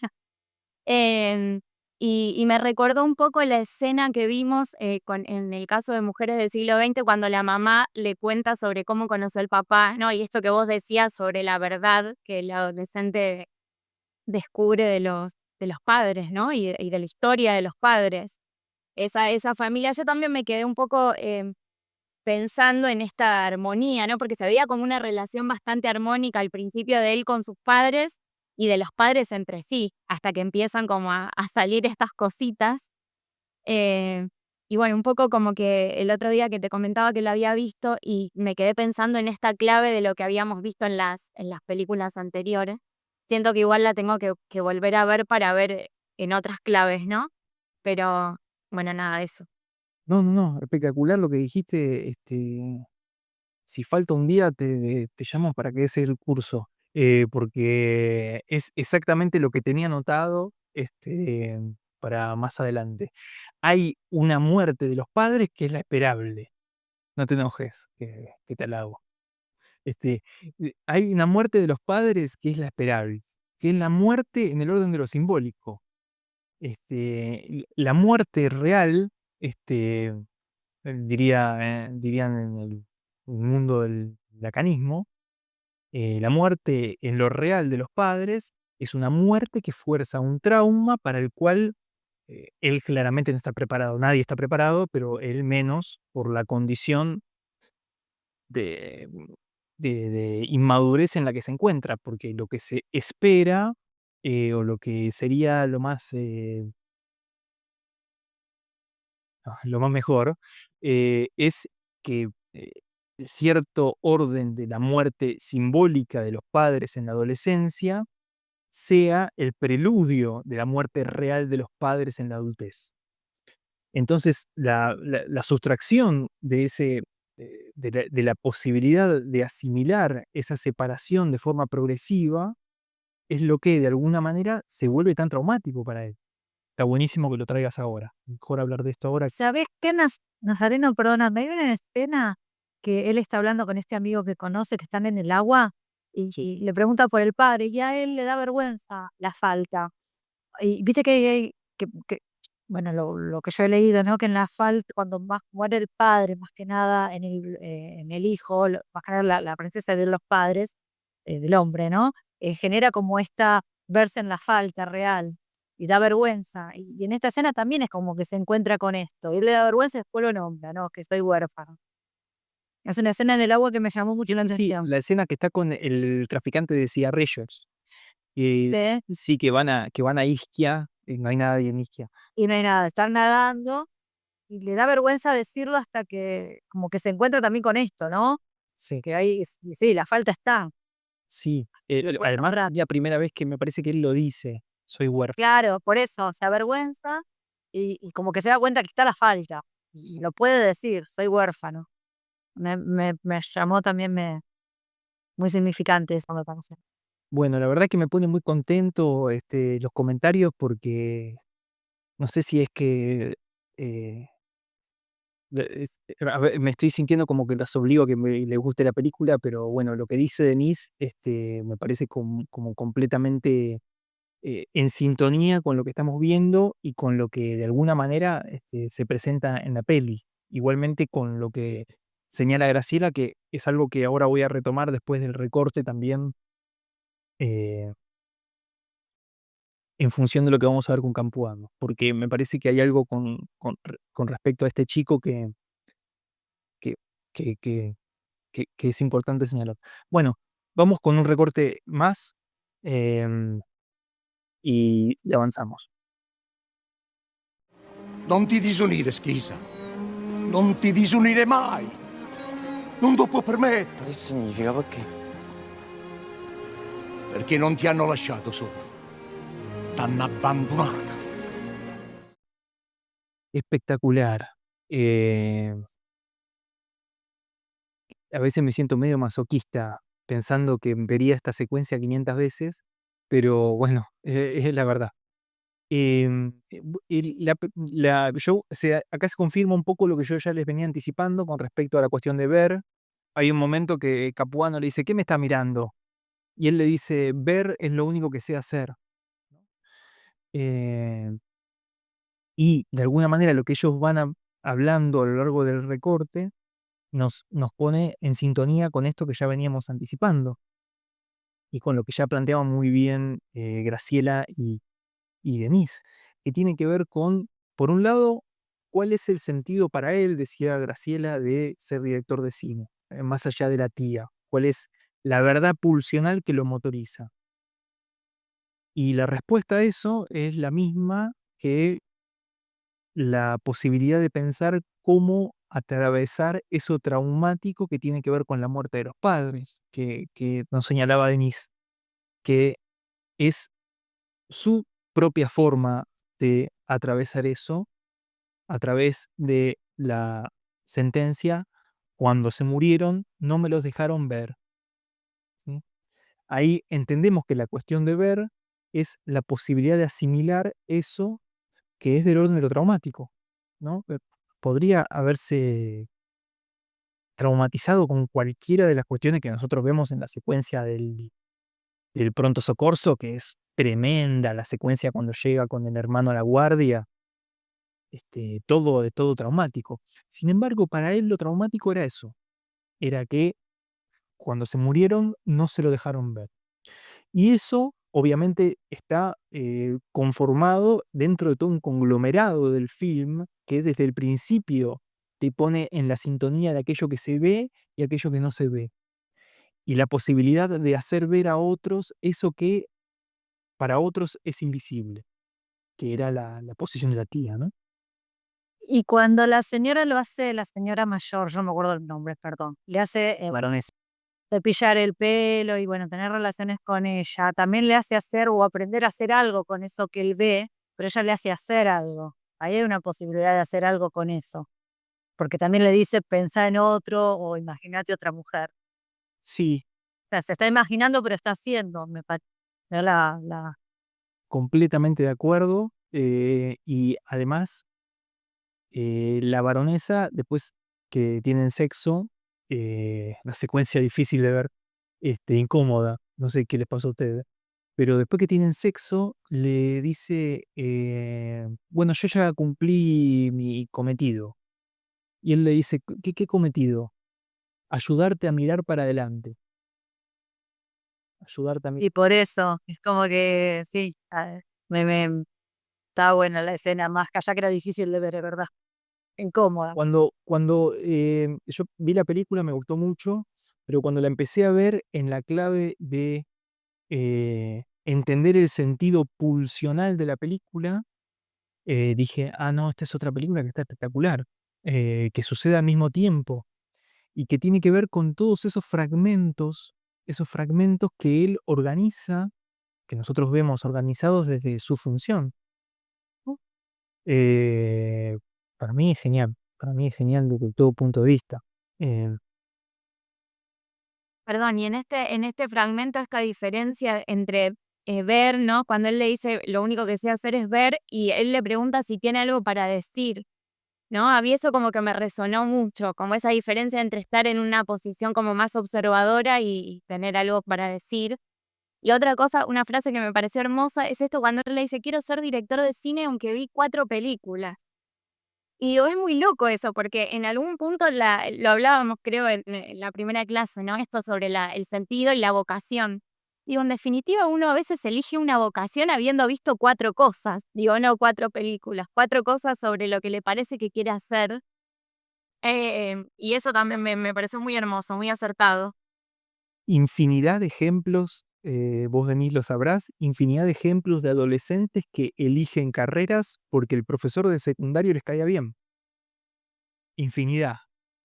Em, Y me recordó un poco la escena que vimos en el caso de Mujeres del siglo XX, cuando la mamá le cuenta sobre cómo conoció al papá, ¿no? Y esto que vos decías sobre la verdad que el adolescente descubre de los padres, ¿no? Y de la historia de los padres. Esa familia, yo también me quedé un poco pensando en esta armonía, ¿no? Porque se veía como una relación bastante armónica al principio de él con sus padres y de los padres entre sí, hasta que empiezan como a salir estas cositas. Eh, y bueno, un poco como que el otro día que te comentaba que lo había visto y me quedé pensando en esta clave de lo que habíamos visto en las películas anteriores. Siento que igual la tengo que volver a ver para ver en otras claves, ¿no? Pero bueno, nada, eso. No, no, no, espectacular lo que dijiste. Si falta un día, te llamo para que des el curso, porque es exactamente lo que tenía anotado para más adelante. Hay una muerte de los padres que es la esperable. No te enojes, que te halago. Hay una muerte de los padres que es la esperable, que es la muerte en el orden de lo simbólico. La muerte real, dirían en el mundo del lacanismo, la muerte en lo real de los padres es una muerte que fuerza un trauma para el cual él claramente no está preparado. Nadie está preparado, pero él menos por la condición de, de inmadurez en la que se encuentra, porque lo que se espera o lo que sería lo más mejor, es que cierto orden de la muerte simbólica de los padres en la adolescencia sea el preludio de la muerte real de los padres en la adultez. Entonces, la sustracción de la posibilidad de asimilar esa separación de forma progresiva es lo que de alguna manera se vuelve tan traumático para él. Está buenísimo que lo traigas ahora. Mejor hablar de esto ahora. ¿Sabés qué, Nazareno? Perdóname, hay una escena que él está hablando con este amigo que conoce, que están en el agua, y le pregunta por el padre, y a él le da vergüenza la falta. Y viste bueno, lo que yo he leído, ¿no? Que en la falta, cuando más muere el padre, más que nada en el hijo, más que nada la presencia de los padres, del hombre, ¿no? Genera como esta verse en la falta real y da vergüenza. Y en esta escena también es como que se encuentra con esto. Y él le da vergüenza y después lo nombra, ¿no? Que soy huérfano. Es una escena en el agua que me llamó mucho la Sí, atención. la escena que está con el traficante de cigarrillos. ¿Sí? Sí, que van a Isquia, no hay nadie en Isquia. Y no hay nada, están nadando y le da vergüenza decirlo hasta que como que se encuentra también con esto, ¿no? Sí, Que ahí, sí, la falta está. sí. Puede Además, nombrar. es la primera vez que me parece que él lo dice, soy huérfano. Claro, por eso se avergüenza y como que se da cuenta que está la falta. Y lo puede decir, soy huérfano. Me llamó también muy significante eso, me parece. Bueno, la verdad que me pone muy contento los comentarios porque no sé si es que eh, a ver, me estoy sintiendo como que los obligo a que les guste la película, pero bueno, lo que dice Denise me parece como completamente en sintonía con lo que estamos viendo y con lo que de alguna manera se presenta en la peli. Igualmente con lo que señala Graciela, que es algo que ahora voy a retomar después del recorte también, eh, en función de lo que vamos a ver con Campoano, porque me parece que hay algo con respecto a este chico que, que, que, que es importante señalar. Bueno, vamos con un recorte más y avanzamos. Non ti disunire, Schisa. Non ti disunire mai. Non lo può permettere, Che significa? Perché? perché non ti hanno lasciato solo. T'hanno abbandonata. Espectacular. A veces me siento medio masoquista pensando que vería esta secuencia 500 veces, pero bueno, es la verdad. Acá se confirma un poco lo que yo ya les venía anticipando con respecto a la cuestión de ver. Hay un momento que Capuano le dice, ¿qué me está mirando? Y él le dice, ver es lo único que sé hacer. Eh, Y de alguna manera lo que ellos hablando a lo largo del recorte nos pone en sintonía con esto que ya veníamos anticipando y con lo que ya planteaban muy bien Graciela y Denise, que tiene que ver con, por un lado, cuál es el sentido para él, decía Graciela, de ser director de cine, más allá de la tía, cuál es la verdad pulsional que lo motoriza. Y la respuesta a eso es la misma que la posibilidad de pensar cómo atravesar eso traumático que tiene que ver con la muerte de los padres, que nos señalaba Denise, que es su propia forma de atravesar eso a través de la sentencia: cuando se murieron no me los dejaron ver, ¿sí? Ahí entendemos que la cuestión de ver es la posibilidad de asimilar eso que es del orden de lo traumático, ¿no? Podría haberse traumatizado con cualquiera de las cuestiones que nosotros vemos en la secuencia del pronto soccorso, que es tremenda, la secuencia cuando llega con el hermano a la guardia, todo traumático. Sin embargo, para él lo traumático era eso, era que cuando se murieron no se lo dejaron ver. Y eso obviamente está conformado dentro de todo un conglomerado del film que desde el principio te pone en la sintonía de aquello que se ve y aquello que no se ve. Y la posibilidad de hacer ver a otros eso que para otros es invisible, que era la posición de la tía, ¿no? Y cuando la señora lo hace, la señora mayor, yo no me acuerdo el nombre, perdón, le hace Varones. cepillar el pelo y bueno, tener relaciones con ella, también le hace hacer o aprender a hacer algo con eso que él ve, pero ella le hace hacer algo. Ahí hay una posibilidad de hacer algo con eso, porque también le dice pensá en otro o imagínate otra mujer. Sí, O sea, se está imaginando, pero está haciendo, me parece. La, completamente de acuerdo. Y además, la baronesa, después que tienen sexo, la secuencia difícil de ver, incómoda, no sé qué les pasó a ustedes, pero después que tienen sexo, le dice, bueno, yo ya cumplí mi cometido. Y él le dice, ¿qué cometido? Ayudarte a mirar para adelante. Ayudarte a mirar. y por eso, es como que sí, está buena la escena, más que allá que era difícil de ver, es verdad, incómoda. Cuando yo vi la película me gustó mucho, pero cuando la empecé a ver en la clave de entender el sentido pulsional de la película, dije, ah, no, esta es otra película que está espectacular, que sucede al mismo tiempo y que tiene que ver con todos esos fragmentos que él organiza, que nosotros vemos organizados desde su función, ¿no? Eh, para mí es genial desde todo punto de vista. Eh, Perdón, y en este fragmento esta diferencia entre ver, ¿no? Cuando él le dice lo único que sé hacer es ver y él le pregunta si tiene algo para decir, ¿no? A mí eso como que me resonó mucho, como esa diferencia entre estar en una posición como más observadora y tener algo para decir. Y otra cosa, una frase que me pareció hermosa es esto cuando él le dice, quiero ser director de cine aunque vi 4 películas. Y digo, es muy loco eso, porque en algún punto lo hablábamos, creo, en la primera clase, ¿no? Esto sobre el sentido y la vocación. Digo, en definitiva, uno a veces elige una vocación habiendo visto 4 cosas. Digo, no 4 películas, 4 cosas sobre lo que le parece que quiere hacer. Y eso también me pareció muy hermoso, muy acertado. Infinidad de ejemplos, vos Denise lo sabrás, infinidad de ejemplos de adolescentes que eligen carreras porque el profesor de secundario les caía bien. Infinidad,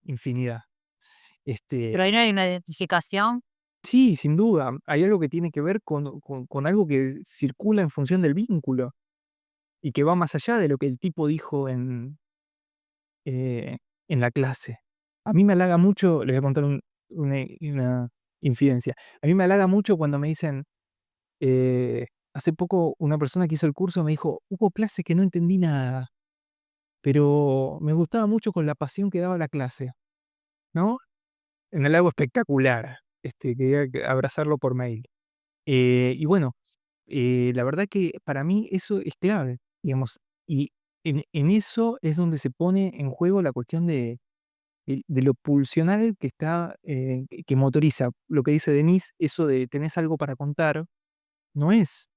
infinidad. Pero ahí no hay una identificación. Sí, sin duda, hay algo que tiene que ver con algo que circula en función del vínculo y que va más allá de lo que el tipo dijo en la clase. A mí me halaga mucho, les voy a contar una infidencia. A mí me halaga mucho cuando me dicen, hace poco una persona que hizo el curso me dijo, hubo clases que no entendí nada, pero me gustaba mucho con la pasión que daba la clase, ¿no? Un halago espectacular, quería abrazarlo por mail. Y bueno, la verdad que para mí eso es clave, digamos, y en eso es donde se pone en juego la cuestión de lo pulsional que está, que motoriza. Lo que dice Denise, eso de tenés algo para contar, no es,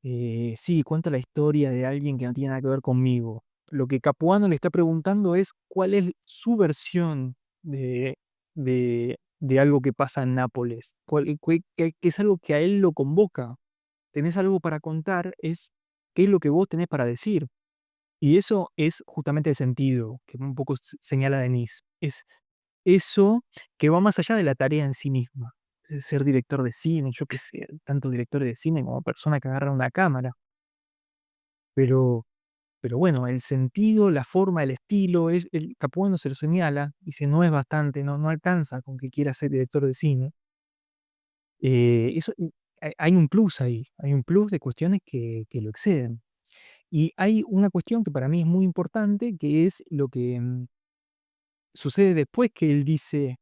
sí, cuenta la historia de alguien que no tiene nada que ver conmigo. Lo que Capuano le está preguntando es cuál es su versión de algo que pasa en Nápoles, que es algo que a él lo convoca. Tenés algo para contar, es qué es lo que vos tenés para decir. Y eso es justamente el sentido que un poco señala Denise. Es eso que va más allá de la tarea en sí misma. Ser director de cine, yo qué sé, tanto directores de cine como persona que agarra una cámara. Pero, pero bueno, el sentido, la forma, el estilo, el Capuano se lo señala, dice, no es bastante, no alcanza con que quiera ser director de cine. Eso, hay un plus ahí, hay un plus de cuestiones que lo exceden. Y hay una cuestión que para mí es muy importante, que es lo que sucede después que él dice,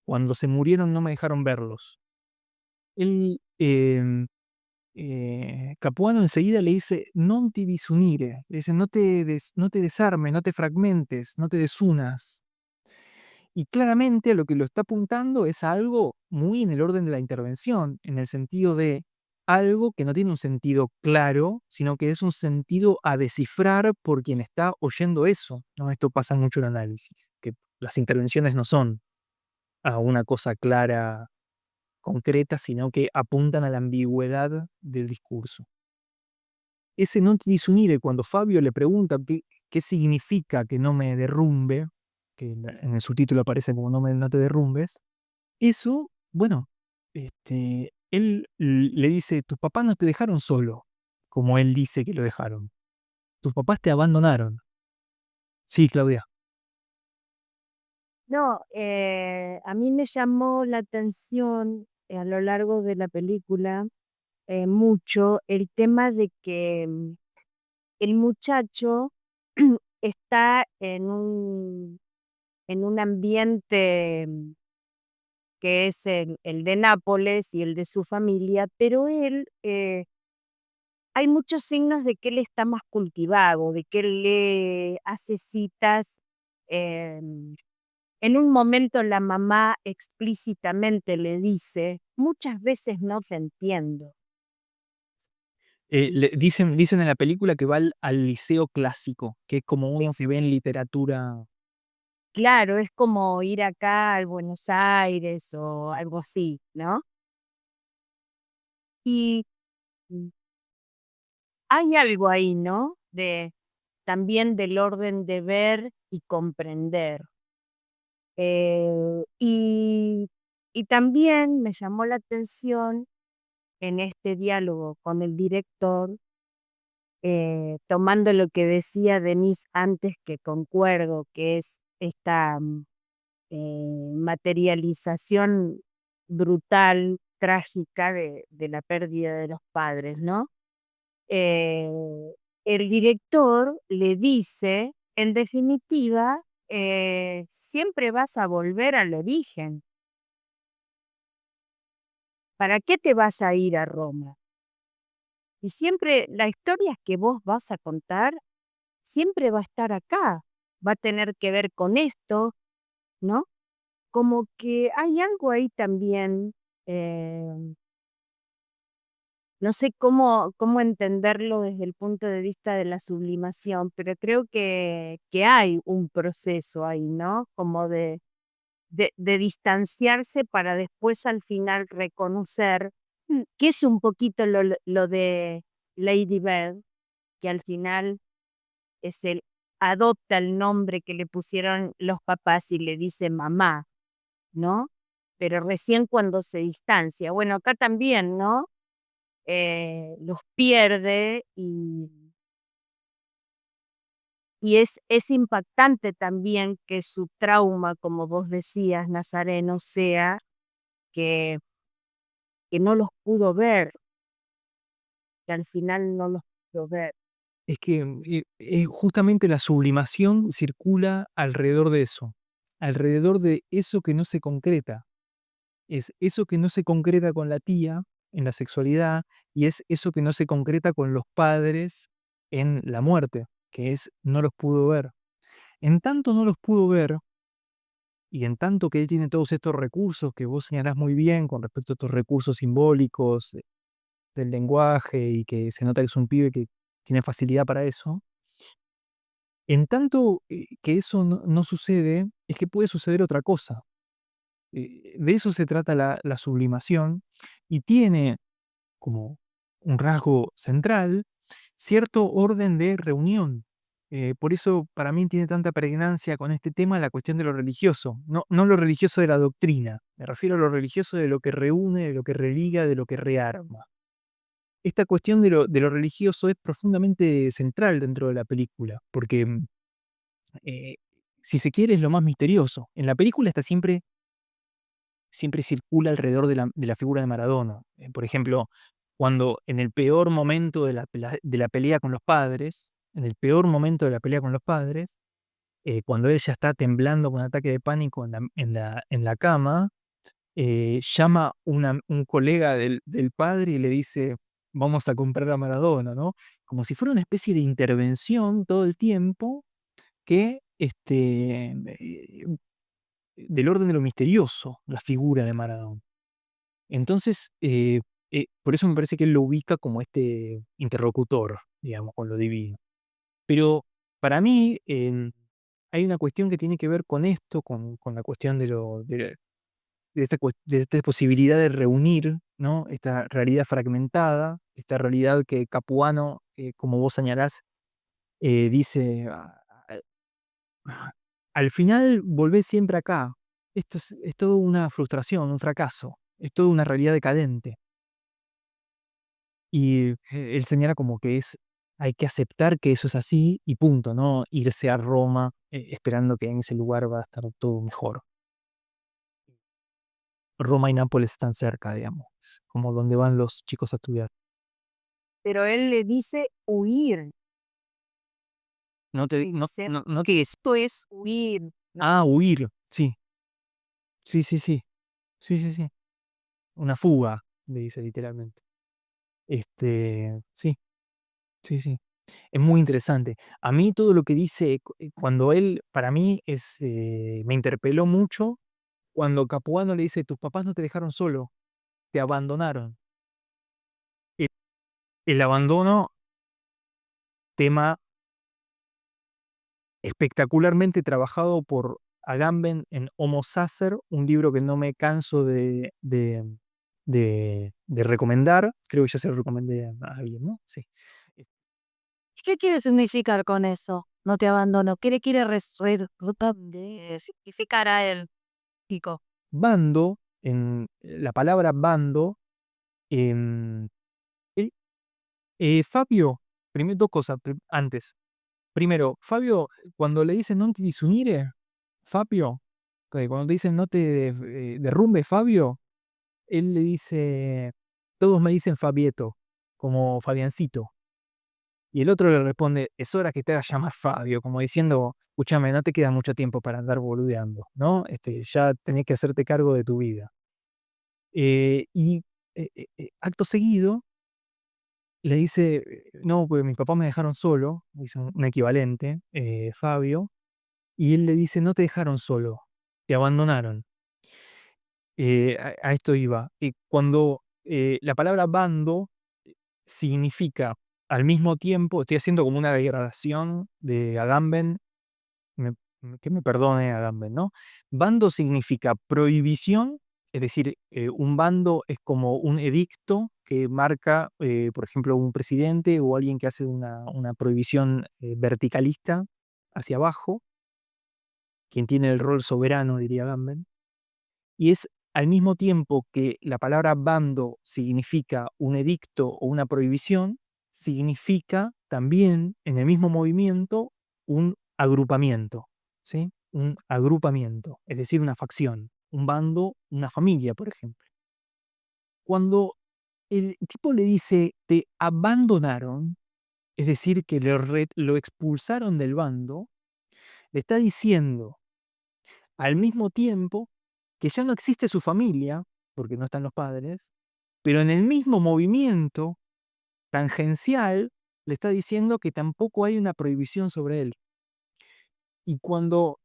cuando se murieron no me dejaron verlos. Él, Capuano enseguida le dice, non ti disunire, le dice, no te desarmes, no te fragmentes, no te desunas. Y claramente a lo que lo está apuntando es a algo muy en el orden de la intervención, en el sentido de algo que no tiene un sentido claro, sino que es un sentido a descifrar por quien está oyendo eso, ¿no? Esto pasa mucho en análisis, que las intervenciones no son a una cosa clara, concreta, sino que apuntan a la ambigüedad del discurso. Ese non ti disunire, cuando Fabio le pregunta qué significa que no me derrumbe, que en el subtítulo aparece como no te derrumbes, eso, bueno, él le dice, tus papás no te dejaron solo, como él dice que lo dejaron. Tus papás te abandonaron. Sí, Claudia. No, a mí me llamó la atención a lo largo de la película mucho el tema de que el muchacho está en un ambiente que es el de Nápoles y el de su familia, pero él, hay muchos signos de que él está más cultivado, de que él le hace citas. em, en un momento la mamá explícitamente le dice, muchas veces no te entiendo. Dicen en la película que va al liceo clásico, que es como uno se ve en literatura. Claro, es como ir acá al Buenos Aires o algo así, ¿no? Y mm, hay algo ahí, ¿no? También del orden de ver y comprender. Y también me llamó la atención en este diálogo con el director, tomando lo que decía Denise antes, que concuerdo, que es esta materialización brutal, trágica de la pérdida de los padres, ¿no? Eh, el director le dice, en definitiva, siempre vas a volver al origen. ¿Para qué te vas a ir a Roma? Y siempre la historia que vos vas a contar, siempre va a estar acá, va a tener que ver con esto, ¿no? Como que hay algo ahí también, eh, no sé cómo entenderlo desde el punto de vista de la sublimación, pero creo que hay un proceso ahí, ¿no? Como de distanciarse para después al final reconocer, que es un poquito lo de Lady Bird, que al final es adopta el nombre que le pusieron los papás y le dice mamá, ¿no? Pero recién cuando se distancia. Bueno, acá también, ¿no? Los pierde y es impactante también que su trauma, como vos decías, Nazareno, sea que, que no los pudo ver, que al final no los pudo ver. Es que justamente la sublimación circula alrededor de eso, alrededor de eso que no se concreta. Es eso que no se concreta con la tía en la sexualidad y es eso que no se concreta con los padres en la muerte. que es no los pudo ver. En tanto no los pudo ver, y en tanto que él tiene todos estos recursos que vos señalás muy bien con respecto a estos recursos simbólicos del lenguaje y que se nota que es un pibe que tiene facilidad para eso, en tanto que eso no sucede, es que puede suceder otra cosa. De eso se trata la sublimación y tiene como un rasgo central cierto orden de reunión. Por eso para mí tiene tanta pregnancia con este tema la cuestión de lo religioso, no lo religioso de la doctrina, me refiero a lo religioso de lo que reúne, de lo que religa, de lo que rearma. Esta cuestión de lo religioso es profundamente central dentro de la película, porque eh, si se quiere es lo más misterioso. En la película está siempre circula alrededor de la figura de Maradona. Por ejemplo, cuando en el peor momento de la pelea con los padres, en el peor momento de la pelea con los padres, cuando él ya está temblando con ataque de pánico en la cama, llama un colega del padre y le dice, vamos a comprar a Maradona, ¿no? Como si fuera una especie de intervención todo el tiempo que del orden de lo misterioso, la figura de Maradona. Entonces, por eso me parece que él lo ubica como este interlocutor, digamos, con lo divino. Pero para mí hay una cuestión que tiene que ver con esto, con la cuestión de esta posibilidad de reunir, ¿no? Esta realidad fragmentada, esta realidad que Capuano, como vos señalás, dice, al final volvés siempre acá. Esto es todo una frustración, un fracaso, es toda una realidad decadente. Y él señala como que hay que aceptar que eso es así y punto, no irse a Roma esperando que en ese lugar va a estar todo mejor. Roma y Nápoles están cerca, digamos, como donde van los chicos a estudiar. Pero él le dice huir. No te Le no, dice, no, que esto es huir. ¿no? huir, sí, sí, sí, sí, sí, sí, sí. Una fuga, le dice literalmente. Sí, sí, sí. Es muy interesante. A mí todo lo que dice, cuando él, para mí, me interpeló mucho cuando Capuano le dice, tus papás no te dejaron solo, te abandonaron. El, el abandono, tema espectacularmente trabajado por Agamben en Homo Sacer, un libro que no me canso de recomendar. Creo que ya se lo recomendé a alguien, ¿no? Sí. ¿Qué quiere significar con eso? No te abandono. ¿Qué le quiere significar a él, Pico? Bando, en la palabra bando, em, él- Fabio, primero dos cosas antes. Primero, Fabio, cuando le dicen no te disunire, Fabio, cuando te dicen no te derrumbe, Fabio, él le dice, todos me dicen Fabieto, como Fabiancito. Y el otro le responde, es hora que te hagas llamar Fabio, como diciendo, escúchame, no te queda mucho tiempo para andar boludeando, ¿no? Ya tenés que hacerte cargo de tu vida. Y acto seguido le dice, no, pues mis papás me dejaron solo, dice un equivalente, Fabio, y él le dice, no te dejaron solo, te abandonaron. A esto iba. Cuando la palabra bando significa al mismo tiempo, estoy haciendo como una degradación de Agamben, que me perdone Agamben, ¿no? Bando significa prohibición, es decir, un bando es como un edicto que marca, por ejemplo, un presidente o alguien que hace una prohibición verticalista hacia abajo, quien tiene el rol soberano, diría Agamben. Y es al mismo tiempo que la palabra bando significa un edicto o una prohibición, significa también en el mismo movimiento un agrupamiento, ¿sí? Un agrupamiento, es decir, una facción, un bando, una familia, por ejemplo. Cuando el tipo le dice te abandonaron, es decir, que lo expulsaron del bando, le está diciendo al mismo tiempo que ya no existe su familia, porque no están los padres, pero en el mismo movimiento tangencial, le está diciendo que tampoco hay una prohibición sobre él. Y cuando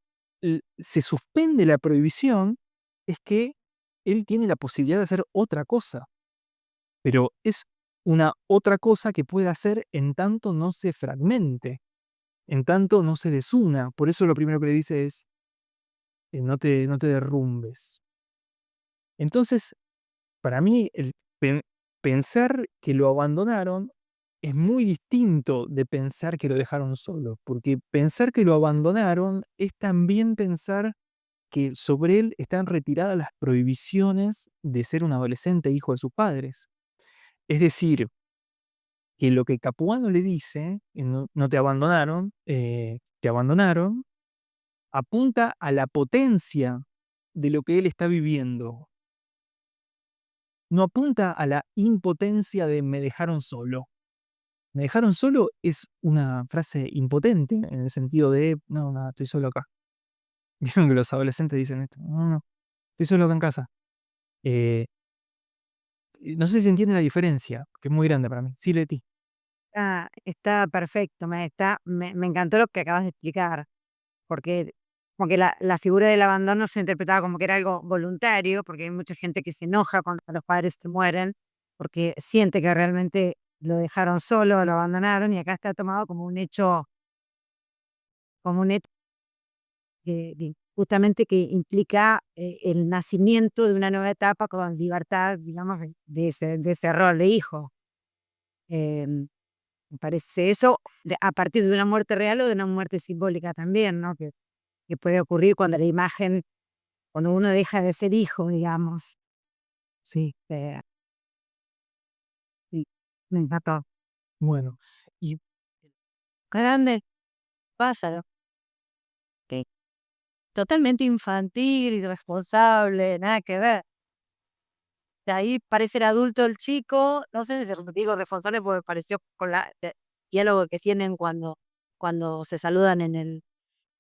se suspende la prohibición, es que él tiene la posibilidad de hacer otra cosa, pero es una otra cosa que puede hacer en tanto no se fragmente, en tanto no se desuna. Por eso lo primero que le dice es, no te derrumbes. Entonces, para mí, pensar que lo abandonaron es muy distinto de pensar que lo dejaron solo, porque pensar que lo abandonaron es también pensar que sobre él están retiradas las prohibiciones de ser un adolescente hijo de sus padres. Es decir, que lo que Capuano le dice, no te abandonaron, apunta a la potencia de lo que él está viviendo. No apunta a la impotencia de me dejaron solo. Me dejaron solo es una frase impotente en el sentido de, no, nada, estoy solo acá. Vieron que los adolescentes dicen esto, no, no, estoy solo acá en casa. Eh, no sé si entiende la diferencia, que es muy grande para mí. Sí, Leti. Está perfecto, me encantó lo que acabas de explicar, porque la figura del abandono se interpretaba como que era algo voluntario, porque hay mucha gente que se enoja cuando los padres se mueren, porque siente que realmente lo dejaron solo, lo abandonaron, y acá está tomado como un hecho justamente que implica el nacimiento de una nueva etapa con libertad, digamos, de ese rol de hijo. Em, Me parece eso a partir de una muerte real o de una muerte simbólica también, ¿no? Que puede ocurrir cuando la imagen, cuando uno deja de ser hijo, digamos. Sí, sí, me encantó. Bueno, y Grande, pájaro. Que totalmente infantil, irresponsable, nada que ver. De ahí parece el adulto el chico, no sé si digo responsable porque pareció con el diálogo que tienen cuando se saludan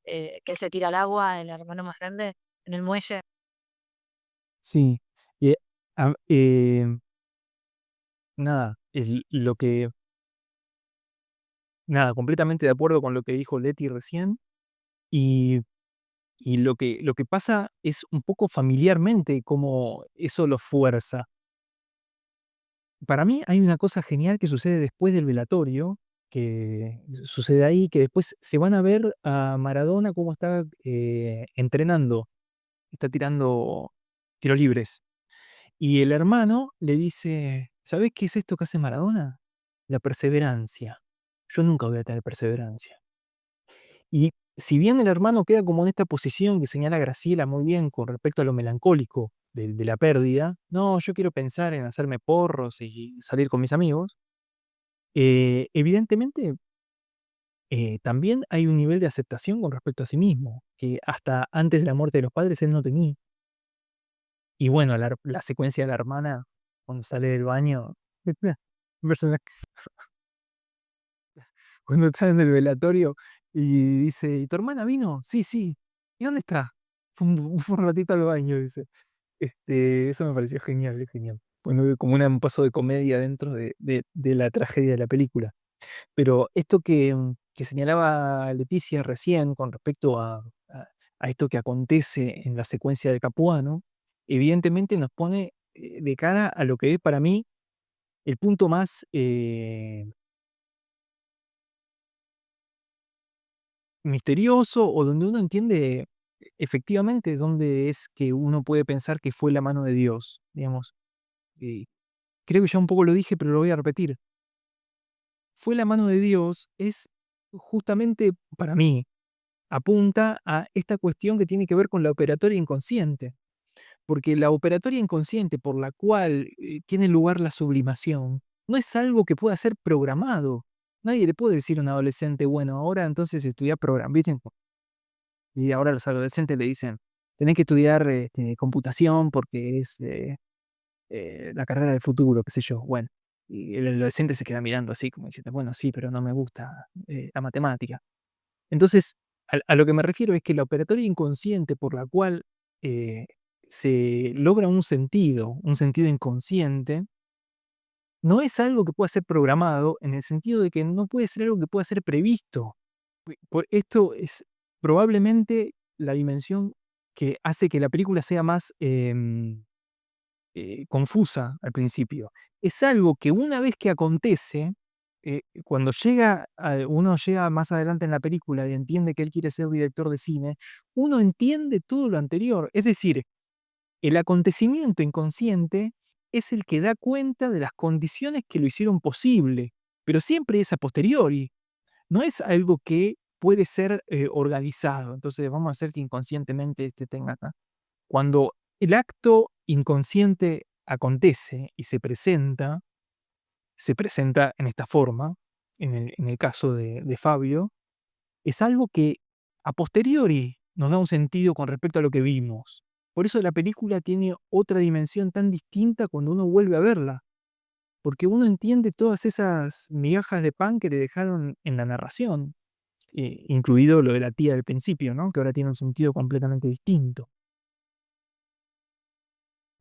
que él se tira al agua, el hermano más grande, en el muelle. sí, y, a- eh, nada, nada, completamente de acuerdo con lo que dijo Leti recién. Y, y lo que pasa es un poco familiarmente cómo eso lo fuerza. Para mí hay una cosa genial que sucede después del velatorio, que sucede ahí, que después se van a ver a Maradona cómo está entrenando, está tirando tiros libres. Y el hermano le dice, ¿sabés qué es esto que hace Maradona? La perseverancia. Yo nunca voy a tener perseverancia. Y si bien el hermano queda como en esta posición que señala Graciela muy bien con respecto a lo melancólico de la pérdida, no, yo quiero pensar en hacerme porros y salir con mis amigos, evidentemente también hay un nivel de aceptación con respecto a sí mismo, que hasta antes de la muerte de los padres él no tenía. Y bueno, la secuencia de la hermana cuando sale del baño, un personaje cuando está en el velatorio y dice, ¿y tu hermana vino? Sí, sí. ¿Y dónde está? Fue un ratito al baño, dice. Eso me pareció genial, es genial. Bueno, como un paso de comedia dentro de la tragedia de la película. Pero esto que señalaba Leticia recién con respecto a esto que acontece en la secuencia de Capuano, evidentemente nos pone de cara a lo que es para mí el punto más misterioso o donde uno entiende efectivamente dónde es que uno puede pensar que fue la mano de Dios, digamos. Creo que ya un poco lo dije, pero lo voy a repetir. Fue la mano de Dios es justamente para mí, apunta a esta cuestión que tiene que ver con la operatoria inconsciente, porque la operatoria inconsciente por la cual tiene lugar la sublimación no es algo que pueda ser programado. Nadie le puede decir a un adolescente, bueno, ahora entonces estudia programación. Y ahora los adolescentes le dicen, tenés que estudiar computación porque es la carrera del futuro, qué sé yo. Bueno, y el adolescente se queda mirando así, como diciendo, bueno, sí, pero no me gusta la matemática. Entonces, a lo que me refiero es que la operatoria inconsciente por la cual se logra un sentido inconsciente, no es algo que pueda ser programado en el sentido de que no puede ser algo que pueda ser previsto. Esto es probablemente la dimensión que hace que la película sea más confusa al principio. Es algo que una vez que acontece, cuando uno llega más adelante en la película y entiende que él quiere ser director de cine, uno entiende todo lo anterior. Es decir, el acontecimiento inconsciente es el que da cuenta de las condiciones que lo hicieron posible, pero siempre es a posteriori, no es algo que puede ser organizado. Entonces vamos a hacer que inconscientemente tenga acá. Cuando el acto inconsciente acontece y se presenta en esta forma, en el caso de Fabio, es algo que a posteriori nos da un sentido con respecto a lo que vimos. Por eso la película tiene otra dimensión tan distinta cuando uno vuelve a verla, porque uno entiende todas esas migajas de pan que le dejaron en la narración, incluido lo de la tía del principio, ¿no? Que ahora tiene un sentido completamente distinto.